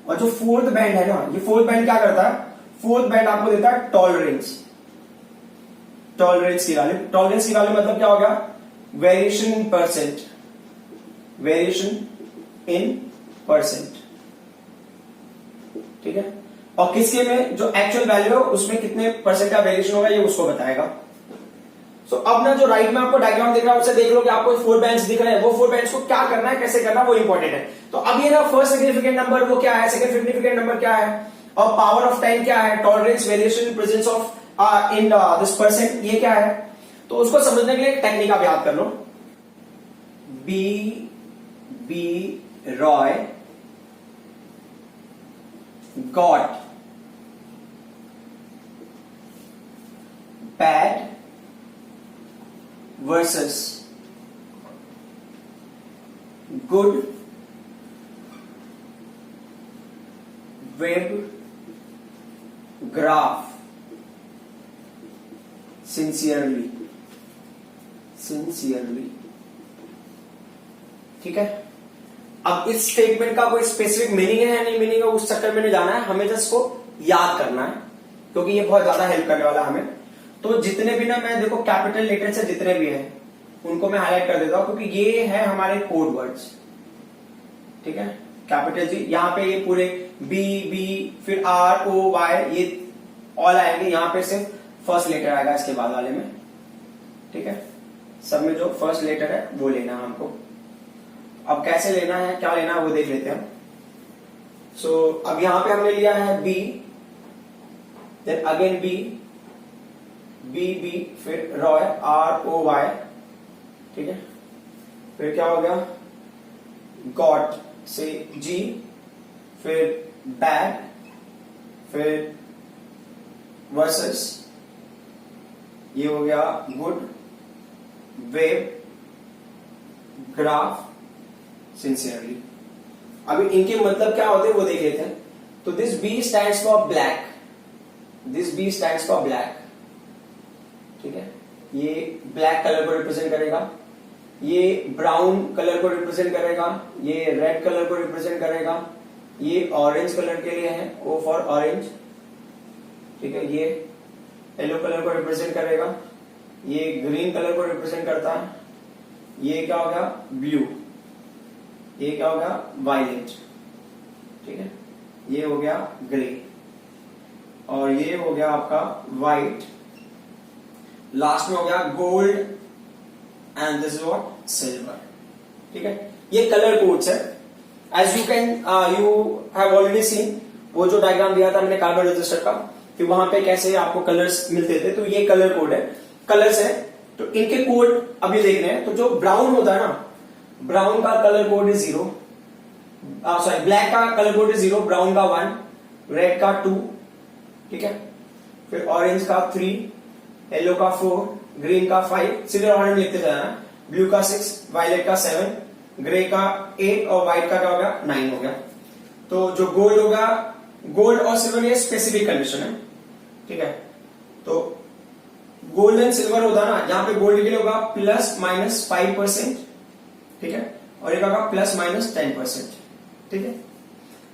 और जो फोर्थ बैंड है ना, ये फोर्थ बैंड क्या करता है, फोर्थ बैंड आपको देता है टॉलरेंस, टॉलरेंस की वैल्यू। टॉलरेंस की वैल्यू मतलब क्या होगा, variation in percent, variation in percent, ठीक है। और किसके में जो एक्चुअल वैल्यू है उसमें कितने परसेंट का वेरिएशन होगा ये उसको बताएगा। सो अब ना जो राइट में आपको डायग्राम दिख रहा है उससे देख लो कि आपको 4 बैंड्स दिख रहे हैं, वो 4 बैंड्स को क्या करना है, कैसे करना है, वो इंपॉर्टेंट है। तो अब ये ना फर्स्ट सिग्निफिकेंट नंबर वो क्या है, सेकंड सिग्निफिकेंट नंबर क्या है, और पावर ऑफ 10 क्या है, tolerance, variation, presence of in this percent, ये क्या है। तो उसको समझने के लिए एक टेक्निक आप याद कर लो, B Roy got bad versus good web graph sincerely, sincerely, ठीक है। अब इस स्टेटमेंट का कोई स्पेसिफिक मीनिंग है या नहीं मीनिंग है उस चक्कर में नहीं जाना है, हमें जस्ट को याद करना है, क्योंकि ये बहुत ज्यादा हेल्प करने वाला है हमें। तो जितने भी ना, मैं देखो कैपिटल लेटर से जितने भी हैं उनको मैं हाईलाइट कर देता हूं, क्योंकि ये है हमारे कोड वर्ड्स, ठीक है। कैपिटल जी, यहां पे ये पूरे बी फिर आर ओ वाई ये ऑल आएंगे, यहां पे सिर्फ फर्स्ट लेटर आएगा इसके बाद वाले में, ठीक है। सब में जो फर्स्ट लेटर है वो लेना है हमको। अब कैसे लेना है, क्या लेना है वो देख लेते हैं। सो अब यहां पे हमने लिया है बी, देन अगेन बी फिर रॉय आर ओ वाई, ठीक है। फिर क्या हो गया, गॉट से जी, फिर बैड, फिर वर्सेस, ये हो गया गुड, वेब, ग्राफ, सिंसियरली। अभी इनके मतलब क्या होते हैं वो देख लेते हैं। तो this B stands for black, this B stands for black, ठीक है, ये ब्लैक कलर को रिप्रेजेंट करेगा, ये ब्राउन कलर को रिप्रेजेंट करेगा, ये रेड कलर को रिप्रेजेंट करेगा, ये ऑरेंज कलर के लिए है, ओ फॉर ऑरेंज, ठीक है, ये येलो कलर को रिप्रेजेंट करेगा, ये ग्रीन कलर को रिप्रेजेंट करता है, ये क्या हो गया ब्लू, ये क्या हो गया वायलेट, ठीक है, ये हो गया ग्रे, और ये हो गया आपका व्हाइट, लास्ट में हो गया gold, and this is what silver, ठीक है। ये कलर कोड्स है। As you have already seen, वो जो डायग्राम दिया था मैंने कार्बन रजिस्टर का, कि वहां पे कैसे आपको कलर्स मिलते थे, तो ये कलर कोड है, कलर्स है। तो इनके कोड अभी देख रहे हैं। तो जो ब्राउन होता है ना, ब्राउन का colour code is 0, sorry black का कलर कोड इज 0, ब्राउन का 1, रेड का 2, ठीक है, फिर ऑरेंज का 3, येलो का 4, ग्रीन का 5, सीधे ऑर्डर में लिखते जाना, ब्लू का 6, वायलेट का 7, ग्रे का 8 और व्हाइट का क्या हो गया 9 हो गया। तो जो गोल्ड होगा, गोल्ड और सिल्वर ये स्पेसिफिक कंडीशन है, ठीक है। तो गोल्ड एंड सिल्वर होता है ना, यहां पे गोल्ड के लिए होगा ±5%, ठीक है, और एक होगा ±10%, ठीक है।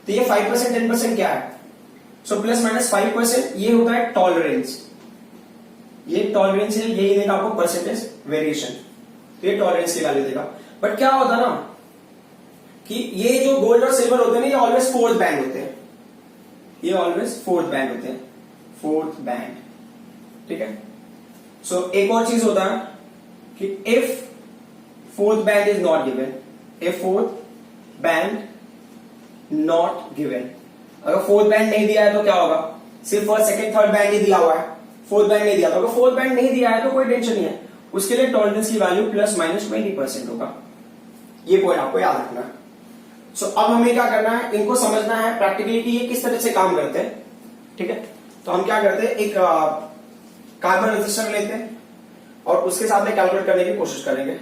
तो ये 5% 10% क्या है? सो ±5% ये होता है टॉलरेंस, ये टॉलरेंस है, यही देगा आपको परसेंटेज वेरिएशन, तो ये टॉलरेंस की वैल्यू देगा। बट क्या होता है ना कि ये जो गोल्ड और सिल्वर होते हैं ना, ये ऑलवेज फोर्थ बैंड होते हैं, ये ऑलवेज फोर्थ बैंड होते हैं, फोर्थ बैंड, ठीक है। सो एक और चीज होता है कि if fourth band is not given, if fourth band not given, अगर फोर्थ बैंड नहीं दिया है तो क्या होगा, सिर्फ फर्स्ट सेकंड थर्ड बैंड ही दिया हुआ है, फोर्थ बैंड नहीं दिया, तो अगर फोर्थ बैंड नहीं दिया है तो कोई टेंशन नहीं है, उसके लिए टॉलरेंस की वैल्यू ±20% होगा। ये पॉइंट आपको याद रखना है। सो अब हमें क्या करना है, इनको समझना है प्रैक्टिकली कि ये किस तरह से काम करते हैं, ठीक है। तो हम क्या करते हैं, एक कार्बन रजिस्टर लेते हैं और उसके साथ में कैलकुलेट करने की कोशिश करेंगे।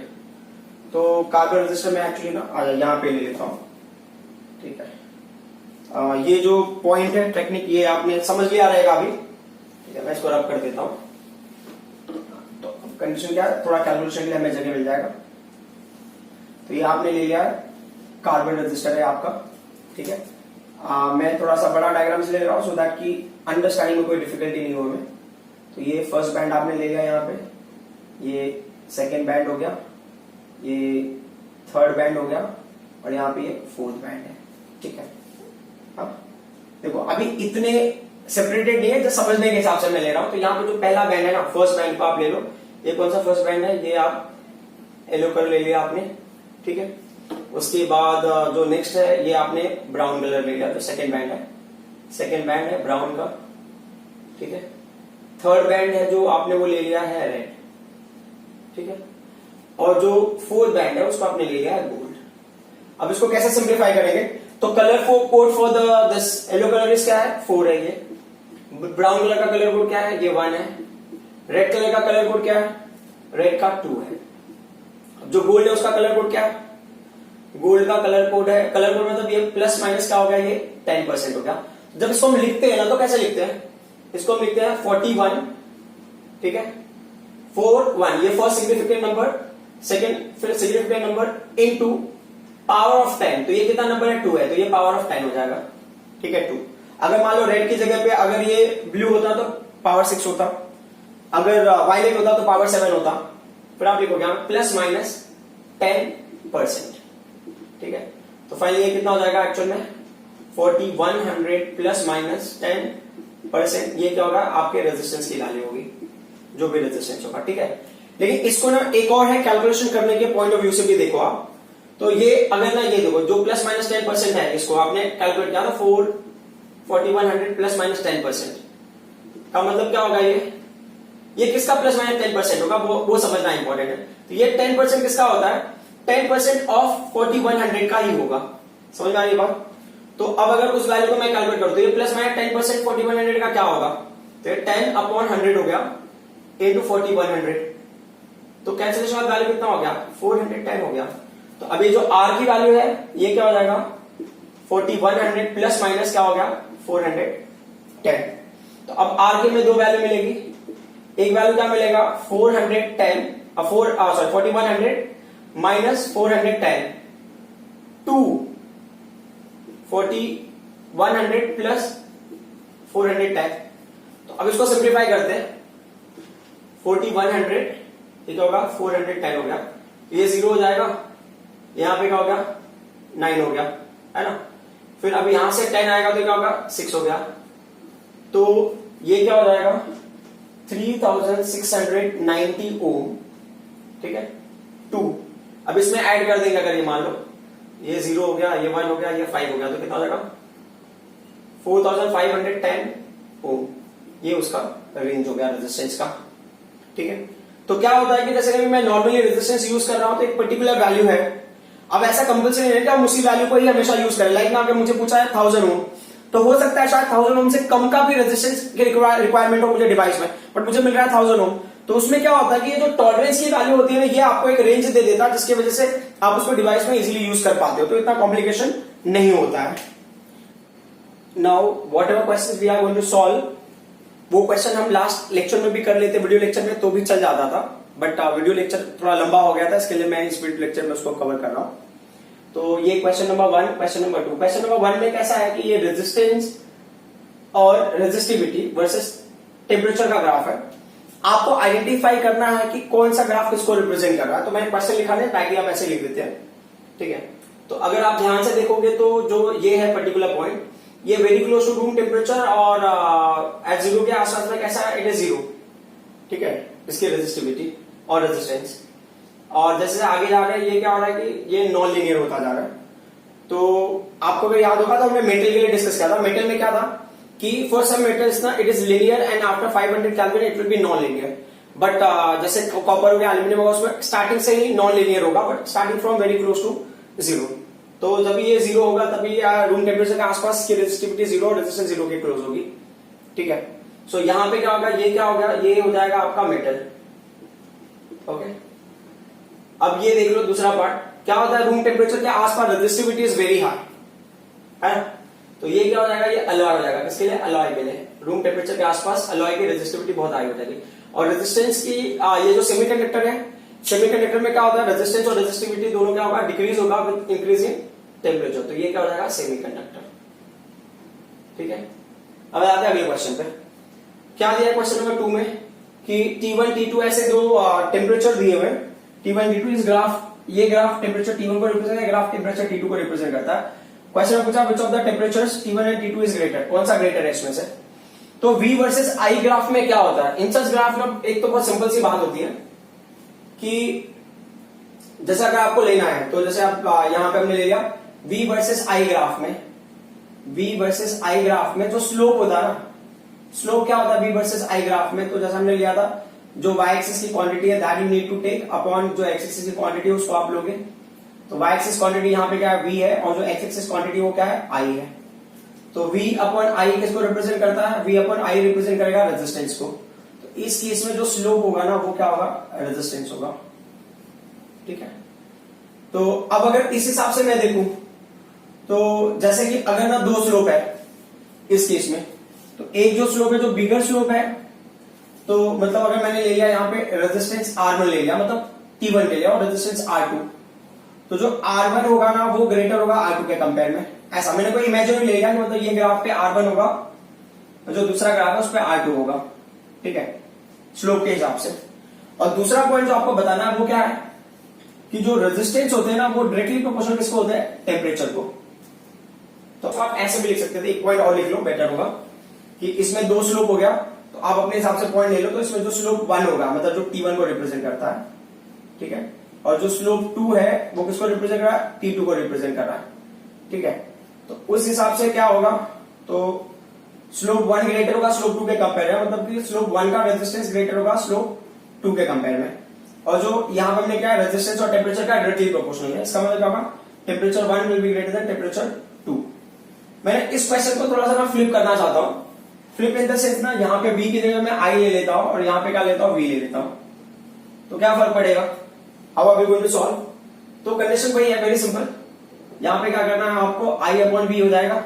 तो कार्बन रजिस्टर में एक्चुअली ना यहां पे ले लेता हूं, ठीक है। ये जो पॉइंट है टेक्निक, ये आपने समझ लिया रहेगा अभी, ठीक है। मैं इसको रब कर देता हूं। तो कंडीशन क्या है, थोड़ा कैलकुलेशन के लिए हमें जगह मिल जाएगा। तो ये आपने ले लिया है, कार्बन रजिस्टर है आपका, ठीक है। मैं थोड़ा सा बड़ा डायग्राम से ले रहा हूं सो दैट कि अंडरस्टैंडिंग में कोई डिफिकल्टी नहीं हो हमें। तो ये फर्स्ट बैंड आपने ले लिया यहाँ पे, ये सेकेंड बैंड हो गया, ये थर्ड बैंड हो गया, और यहाँ पे ये फोर्थ बैंड है, ठीक है। अब देखो अभी इतने सेपरेटेड नहीं है, जो समझने के हिसाब से मैं ले रहा हूं। तो यहाँ पे जो पहला बैंड है ना, फर्स्ट बैंड को आप ले लो। ये कौन सा फर्स्ट बैंड है, ये आप येलो कलर ले लिया आपने, ठीक है। उसके बाद जो नेक्स्ट है, ये आपने ब्राउन कलर ले लिया, जो सेकेंड बैंड है, सेकेंड बैंड है ब्राउन का, ठीक है। थर्ड बैंड है जो आपने वो ले लिया है रेड, ठीक है। और जो फोर्थ बैंड है उसको आपने ले लिया है गोल्ड। अब इसको कैसे सिंप्लीफाई करेंगे, तो colour code for this yellow colour is क्या है, 4 है, ये ब्राउन कलर का कलर कोड क्या है, ये 1 है, रेड कलर का कलर कोड क्या है, रेड का 2 है। जो गोल्ड है उसका कलर कोड क्या है, गोल्ड का कलर कोड है, कलर कोड मतलब ये प्लस माइनस क्या हो गया, ये 10% हो गया। जब इसको हम लिखते हैं ना, तो कैसे लिखते हैं, इसको हम लिखते हैं 41, ठीक है, 41 ये फर्स्ट सिग्निफिकेंट नंबर, सेकंड फिर significant number into power of 10। तो ये कितना नंबर है, 2 है, तो ये पावर ऑफ 10 हो जाएगा, ठीक है 2। अगर मान लो रेड की जगह पे अगर ये ब्लू होता तो पावर 6 होता, अगर वायलेट होता तो पावर 7 होता। फिर आप लिखोगे +10%, ठीक है। तो फाइनली ये कितना हो जाएगा एक्चुअल में, 4100 ±10%। ये क्या होगा, आपके रेजिस्टेंस की वैल्यू होगी, जो भी रेजिस्टेंस होगा, ठीक है। लेकिन इसको ना एक और है, कैलकुलेशन करने के पॉइंट ऑफ व्यू से भी देखो आप। तो ये अगर ना ये देखो, जो +-10% है, इसको आपने कैलकुलेट किया था 4100 +-10% का मतलब क्या होगा, ये किसका +-10% होगा, वो समझना इंपॉर्टेंट है। तो ये 10% किसका होता है, 10% ऑफ 4100 का ही होगा, समझ में आ रही बात। तो अब अगर उस वैल्यू को मैं कैलकुलेट करूं तो ये +-10% 4100 का क्या होगा, तो ये 10/100 हो गया इनटू 4100। तो कैंसिलेशन का वैल्यू कितना हो गया, 410 हो गया। तो अभी जो R की वैल्यू है ये क्या हो जाएगा 4100 प्लस माइनस क्या हो गया 410। तो अब R के में दो वैल्यू मिलेगी, एक वैल्यू क्या मिलेगा 410 4100 माइनस 410 टू 4100 प्लस 410। तो अब इसको सिंप्लीफाई करते हैं, 4100 ये क्या होगा 410 हो गया, ये 0 हो जाएगा, यहां पे क्या हो गया 9 हो गया, है ना। फिर अब यहां से 10 आएगा तो क्या होगा 6 हो गया, तो ये क्या हो जाएगा 3690 ओम, ठीक है 2। अब इसमें ऐड कर देंगे, अगर ये मान लो ये 0 हो गया, ये 1 हो गया, ये 5 हो गया, तो कितना हो जाएगा 4510 ओम। ये उसका रेंज हो गया रेजिस्टेंस का, ठीक है। तो क्या होता है कि जैसे कि मैं नॉर्मली रेजिस्टेंस यूज कर रहा हूं तो एक पर्टिकुलर वैल्यू है, अब ऐसा कंपल्सरी नहीं है कि हम उसी वैल्यू को ही हमेशा यूज करें। लाइक ना अगर मुझे पूछा है 1000 ओम, तो हो सकता है शायद 1000 ओम से कम का भी रेजिस्टेंस की रिक्वायरमेंट हो मुझे डिवाइस में, बट मुझे मिल रहा है 1000 ओम। तो उसमें क्या होता है कि ये जो टॉलरेंस की वैल्यू होती है ना, ये आपको एक रेंज दे देता है जिसकी वजह से आप उसको डिवाइस में इजीली यूज कर पाते हो, तो इतना कॉम्प्लिकेशन नहीं होता है। Now whatever question we are going to solve, वो क्वेश्चन हम लास्ट लेक्चर में भी कर लेते वीडियो लेक्चर में तो भी चल जाता था, बट वीडियो लेक्चर थोड़ा लंबा हो गया था, इसके लिए मैं इस वीडियो लेक्चर में उसको कवर कर रहा हूं। तो ये question number 1, question number 2। Question number 1 में कैसा है कि ये रेजिस्टेंस और रेजिस्टिविटी वर्सेस टेम्परेचर का ग्राफ है, आपको आइडेंटिफाई करना है कि कौन सा ग्राफ किसको रिप्रेजेंट कर रहा है। तो मैंने क्वेश्चन लिखा है, ताकि आप ऐसे लिख देते हैं, ठीक है। तो अगर आप ध्यान से देखोगे तो जो ये है पर्टिकुलर पॉइंट, ये very close to room temperature और एट 0 के आसपास में कैसा है, इट इज 0, ठीक है, इसकी रेजिस्टिविटी और रेजिस्टेंस। और जैसे आगे जा रहे हैं ये क्या हो रहा है कि ये नॉन लीनियर होता जा रहा है। तो आपको अगर याद होगा तो हमने मेटल के लिए डिस्कस किया था, मेटल में क्या था कि फॉर सम मेटल्स ना it is linear and after 500 kelvin it will be non linear, but जैसे कॉपर हो गया, एल्यूमिनियम होगा, उसमें स्टार्टिंग से ही नॉन लीनियर होगा, but starting from very close to 0। तो जब ये 0 होगा तभी रूम टेम्परेचर के आसपास की रेजिस्टिविटी 0 और रेजिस्टेंस 0 के क्लोज होगी, ठीक है। सो यहां पे क्या होगा, ये क्या होगा, ये हो जाएगा आपका मेटल, ओके। अब ये देख लो दूसरा पार्ट, क्या होता है रूम टेम्परेचर के आसपास रेजिस्टिविटी इज वेरी हाई, है, तो ये क्या हो जाएगा, ये अलॉय हो जाएगा, किसके लिए, अलॉय के लिए। रूम टेम्परेचर के आसपास अलॉय की रेजिस्टिविटी बहुत हाई हो जाएगी। और रेजिस्टेंस की ये जो सेमीकंडक्टर है, सेमीकंडक्टर में क्या होता है, रेजिस्टेंस और रेजिस्टिविटी दोनों क्या होगा, डिक्रीज होगा विद इंक्रीज इन टेम्परेचर, तो ये क्या हो जाएगा सेमीकंडक्टर, ठीक है। अब आते हैं अगले क्वेश्चन पे। क्या दिया है क्वेश्चन नंबर 2 में कि T1 T2 ऐसे दो टेम्परेचर दिए हुए, T1 T2 इस ग्राफ, ये ग्राफ टेम्परेचर T1 को रिप्रेजेंट है, ग्राफ टेम्परेचर T2 को रिप्रेजेंट करता है। क्वेश्चन में पूछा which of the temperatures T1 and T2 is greater, कौन सा ग्रेटर है इसमें से। तो V वर्सेस I ग्राफ में क्या होता है, इन सच ग्राफ में एक तो बहुत सिंपल सी बात होती है कि जैसा अगर आपको लेना है तो जैसे आप यहां पे हमने ले लिया V वर्सेस I ग्राफ में, V वर्सेस I ग्राफ में जो स्लोप होता है ना, स्लोप क्या होता है V वर्सेस I ग्राफ में, तो जैसा हमने लिया था जो y एक्सिस की क्वांटिटी है that you need to take upon जो x एक्सिस की क्वांटिटी है उसको आप लोगे, तो y एक्सिस क्वांटिटी यहां पे क्या है v है, और जो x एक्सिस क्वांटिटी वो क्या है I है। तो v अपॉन I किसको रिप्रेजेंट करता है, v अपॉन I रिप्रेजेंट करेगा रेजिस्टेंस को। तो इस केस में जो स्लोप होगा ना वो क्या होगा, रेजिस्टेंस होगा, ठीक है। तो अब अगर इस हिसाब से मैं देखूं तो जैसे कि अगर ना दो स्लोप है इस केस में, तो एक जो स्लोप है जो बिगर स्लोप है, तो मतलब अगर मैंने ले लिया यहाँ पे रेजिस्टेंस R1 ले लिया, मतलब T1 ले लिया, और रेजिस्टेंस R2, तो जो R1 होगा ना वो ग्रेटर होगा R2 के कंपेयर में। ऐसा मैंने कोई इमेजिनरी ले लिया कि मतलब ये ग्राफ पे R1 होगा और जो दूसरा ग्राफ है उस पर R2 होगा, ठीक है, स्लोप के हिसाब से। और दूसरा पॉइंट जो आपको बताना है वो क्या है कि जो रेजिस्टेंस होते हैं ना वो डायरेक्टली प्रोपोर्शनल किसको होते हैं, टेम्परेचर को। तो आप ऐसे भी लिख सकते थे, एक पॉइंट और लिख लो, बेटर होगा कि इसमें दो स्लोप हो गया, तो आप अपने हिसाब से पॉइंट ले लो, तो इसमें जो स्लोप 1 होगा मतलब जो T1 को रिप्रेजेंट करता है, ठीक है, और जो स्लोप 2 है वो किसको रिप्रेजेंट कर रहा है, T2 को रिप्रेजेंट कर रहा है, ठीक है। तो उस हिसाब से क्या होगा, तो स्लोप 1 ग्रेटर होगा स्लोप 2 के कंपेयर में, मतलब कि स्लोप 1 का रेजिस्टेंस ग्रेटर होगा स्लोप 2 के कंपेयर में। और जो यहां पर हमने क्या है, रेजिस्टेंस और टेम्परेचर का डायरेक्टली प्रोपोर्शनल है, इसका मतलब क्या होगा, temperature 1 will be greater than temperature 2। मैंने इस क्वेश्चन को थोड़ा सा मैं फ्लिप करना चाहता हूं, फ्लिप इन द सेंस ना यहाँ पे V की जगह मैं I ले लेता हूं और यहाँ पे क्या लेता हूं, V ले लेता हूं, तो क्या फर्क पड़ेगा। How are we going to solve, तो कंडीशन वही है, वेरी सिंपल। यहां पे क्या करना है आपको, आई अपॉन बी हो जाएगा,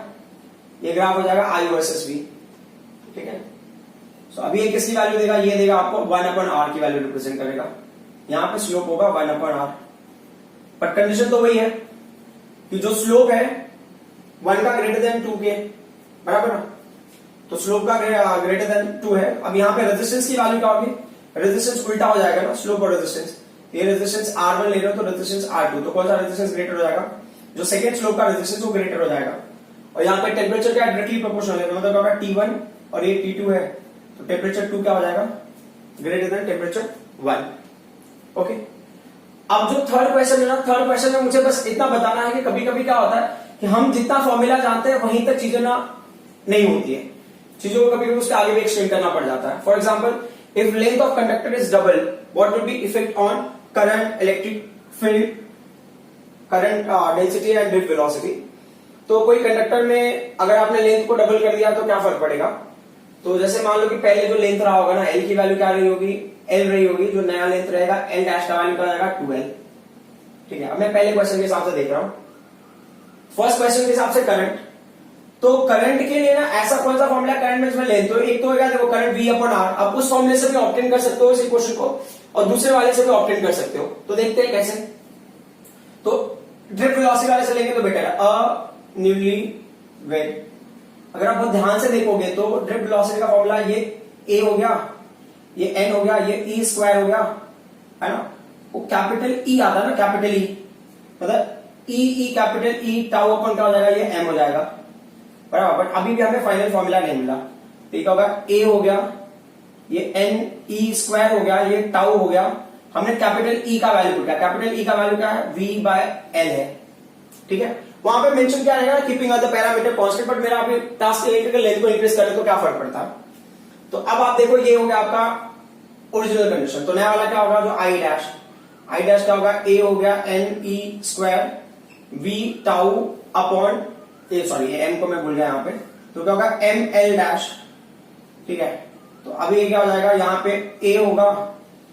ये ग्राफ हो जाएगा आई वर्सेस बी, ठीक है। सो अभी ये किसकी वैल्यू देगा, ये देगा आपको 1 अपॉन आर की वैल्यू रिप्रेजेंट करेगा, यहां पे स्लोप होगा 1 अपॉन आर। बट कंडीशन तो वही है कि जो स्लोप है 1 का ग्रेटर देन 2 के बराबर ना, तो स्लोप का ग्रेटर देन 2 है। अब यहाँ पे रेजिस्टेंस की वैल्यू क्या होगी, रेजिस्टेंस उल्टा हो जाएगा ना, स्लोप और रेजिस्टेंस। ये रेजिस्टेंस R1 ले रहे हो तो रेजिस्टेंस R2, तो कौन सा रेजिस्टेंस ग्रेटर हो जाएगा, जो सेकंड स्लोप का रेजिस्टेंस वो ग्रेटर हो जाएगा। और यहाँ पे टेम्परेचर क्या डायरेक्टली प्रोपोर्शनल है, मतलब होगा T1 और ये T2 है, तो टेम्परेचर 2 क्या हो जाएगा, ग्रेटर देन टेम्परेचर 1। ओके, अब जो थर्ड क्वेश्चन है ना, थर्ड क्वेश्चन में मुझे बस इतना बताना है कि कभी कभी क्या होता है कि हम जितना फॉर्मूला जानते हैं वहीं तक चीजें ना नहीं होती है, चीजों को कभी कभी उसके आगे भी एक्सटेंड करना पड़ जाता है। For example, if length of conductor is double, what will be effect on current, electric field, current density and drift velocity. तो कोई कंडक्टर में अगर आपने लेंथ को डबल कर दिया तो क्या फर्क पड़ेगा, तो जैसे मान लो कि पहले जो लेंथ रहा होगा ना, एल की वैल्यू क्या रही होगी, एल रही होगी, जो नया लेंथ रहेगा एल डैश का वैल्यू क्या जाएगा 2l, ठीक है। अब मैं पहले क्वेश्चन के हिसाब से देख रहा हूं, फर्स्ट क्वेश्चन के हिसाब से करंट, तो करंट के लिए ना ऐसा कौन सा फॉर्मूला करंट में इसमें लेंथ, तो एक तो होगा देखो करंट V अपॉन R, आप उस फॉर्मूले से भी ऑब्टेन कर सकते हो इस इक्वेशन को, और दूसरे वाले से भी ऑब्टेन कर सकते हो। तो देखते हैं कैसे, तो ड्रिफ्ट वेलोसिटी वाले से लेंगे तो बेटर है, अ न्यूली वेड। अगर आप बहुत ध्यान से देखोगे तो ड्रिफ्ट वेलोसिटी का फॉर्मूला ये a हो गया, ये n हो गया, ये e स्क्वायर हो गया, है ना, वो कैपिटल E आता है ना, कैपिटल E, मतलब ई कैपिटल E टाउ अपन क्या हो जाएगा, ये m हो जाएगा बराबर। बट अभी भी हमें फाइनल फॉर्मूला नहीं मिला, ठीक होगा, a हो गया, ये n e स्क्वायर हो गया, ये टाउ हो गया, हमने कैपिटल E का वैल्यू पूछा, कैपिटल E का वैल्यू क्या है, v बाय l है, ठीक है। वहां पे मेंशन क्या रहेगा, keeping of the parameter constant, but मेरा अभी टास्क इलेक्ट्रिकल लेंथ को इंक्रीज करें तो क्या फर्क पड़ता है। तो अब आप देखो, ये हो गया आपका ओरिजिनल कंडीशन, तो नया वाला क्या होगा, जो आई डैश क्या होगा, a हो गया n e square v tau upon sorry m को मैं भूल गया यहाँ पे, तो क्या होगा m l डैश, ठीक है। तो अभी ये क्या हो जाएगा, यहाँ पे a होगा,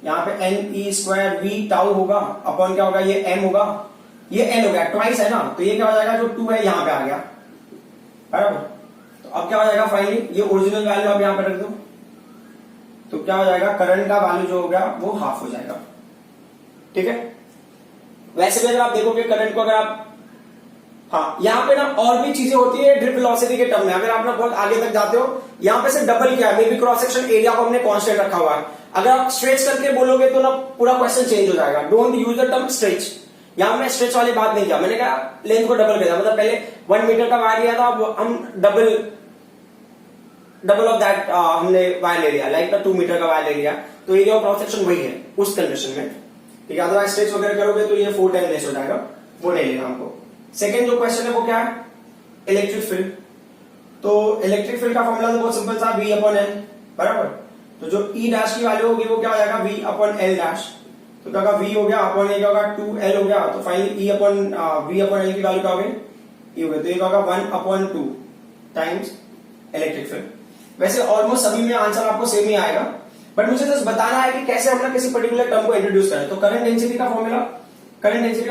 यहाँ पे n e square v tau होगा अपॉन क्या होगा, ये m होगा, ये n हो गया, ट्वाइस है ना, तो ये क्या हो जाएगा, जो 2 है यहाँ पे आ गया बराबर। तो अब क्या हो जाएगा फाइनली, ये ओरिजिनल वैल्यू आप यहाँ पे रख दो, तो क्या हो जाएगा, करंट का वैल्यू जो हो गया वो हाफ हो जाएगा, ठीक है। वैसे भी अगर आप देखोगे करंट को, अगर आप, हाँ यहाँ पे ना और भी चीजें होती है ड्रिफ्ट वेलोसिटी के टर्म में, अगर आप ना बहुत आगे तक जाते हो, यहाँ पे से डबल किया है, may be cross section area को हमने कांस्टेंट रखा हुआ है, अगर आप स्ट्रेच करके बोलोगे तो ना पूरा क्वेश्चन चेंज हो जाएगा। Don't use the term stretch, यहां मैंने स्ट्रेच वाली बात नहीं किया, मैंने कहा लेंथ को डबल किया, मतलब पहले 1 मीटर का वायर लिया था, अब हम डबल ऑफ दैट हमने वायर ले लिया, लाइक 2 मीटर का वायर ले लिया, तो एरिया ऑफ क्रॉस सेक्शन वही है उस कंडीशन में, ठीक है। अदरवाइज स्ट्रेच वगैरह करोगे तो ये 4 टाइम लेस हो जाएगा, वो नहीं लेना हमको। सेकेंड जो क्वेश्चन है वो क्या है, इलेक्ट्रिक फील्ड। तो इलेक्ट्रिक फील्ड का फॉर्मूला तो बहुत सिंपल था, V अपॉन L बराबर। तो जो E डैश की वैल्यू होगी वो क्या हो जाएगा, V अपॉन L डैश, तो क्या होगा, V हो गया अपॉन ये क्या होगा 2L हो गया, तो finally E upon V upon L की वैल्यू क्या होगी, E हो गया, तो ये क्या होगा 1 अपॉन 2 टाइम्स इलेक्ट्रिक फील्ड। वैसे ऑलमोस्ट सभी में आंसर आपको सेम ही आएगा, बट मुझे जस्ट बताना है कि कैसे हम ना किसी पर्टिकुलर टर्म को इंट्रोड्यूस करें। तो करंट डेंसिटी का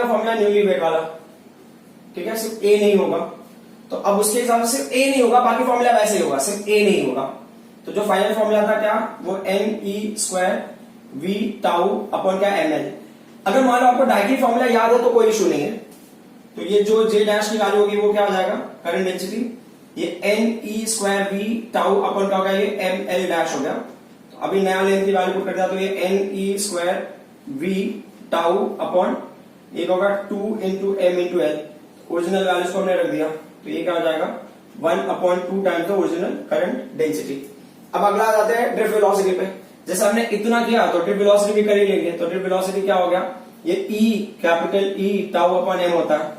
फॉर्मूला न्यूली वेट वाला, ठीक है, सिर्फ A नहीं होगा, तो अब उसके हिसाब से सिर्फ A नहीं होगा, बाकी फॉर्मूला वैसे ही होगा, सिर्फ A नहीं होगा। तो जो फाइनल फॉर्मूला था क्या, वो n e square v tau upon क्या ml। अगर मान लो आपको डायरेक्टली फॉर्मूला याद है तो कोई इशू नहीं है, तो ये जो J डैश की वैल्यू होगी वो क्या हो जाएगा, करंट डेंसिटी, ये n e square v tau upon क्या होगा, ये ml डैश हो गया। तो अभी नया लेंथ की वैल्यू पुट कर दिया, तो ये n e square v tau upon ये होगा 2 into m into l, original values को हमने रख दिया, तो ये क्या हो जाएगा 1 upon 2 times the original current density. अब अगला आ जाते हैं ड्रिफ्ट वेलोसिटी पे। जैसे हमने इतना किया तो ड्रिफ्ट वेलोसिटी भी कर ही लेंगे, तो ड्रिफ्ट वेलोसिटी क्या हो गया, ये E capital E tau upon m होता है,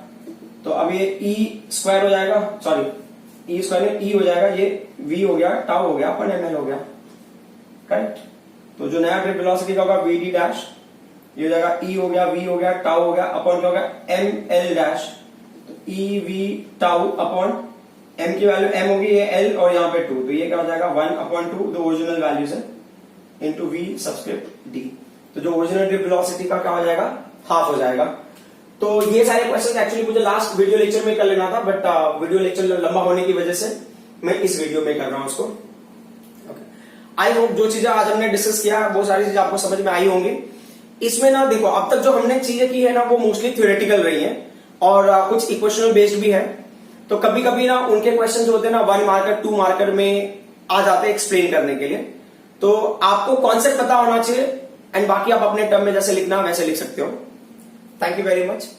तो अब ये E स्क्वायर हो जाएगा, सॉरी E स्क्वायर में E हो जाएगा, ये V हो गया, टाउ हो गया अपॉन ml हो गया, करेक्ट। तो जो नया ड्रिफ्ट वेलोसिटी का होगा vd डैश, ये हो जाएगा E हो गया, V हो गया, टाउ हो गया अपॉन क्या हो गया ml डैश, तो E V tau upon m की वैल्यू m होगी, ये l और यहाँ पे 2, तो ये क्या हो जाएगा 1 अपॉन 2 जो ओरिजिनल वैल्यूज है इंटू v सबस्क्रिप्ट d। तो जो ओरिजिनल ड्रिफ्ट वेलोसिटी का क्या हो जाएगा, हाफ हो जाएगा। तो ये सारे क्वेश्चन एक्चुअली मुझे लास्ट वीडियो लेक्चर में कर लेना था, बट वीडियो लेक्चर लंबा होने की वजह से मैं इस वीडियो में कर रहा हूं उसको। आई होप जो चीजें आज हमने डिस्कस किया वो सारी चीजें आपको समझ में आई होंगी। इसमें ना देखो, अब तक जो हमने चीजें की है ना वो मोस्टली थ्योरेटिकल रही हैं और कुछ इक्वेशनल बेस्ड भी है। तो कभी कभी ना उनके क्वेश्चन जो होते हैं ना 1 मार्कर 2 मार्कर में आ जाते हैं एक्सप्लेन करने के लिए। तो आपको कॉन्सेप्ट पता होना चाहिए एंड बाकी आप अपने टर्म में जैसे लिखना वैसे लिख सकते हो। Thank you very much.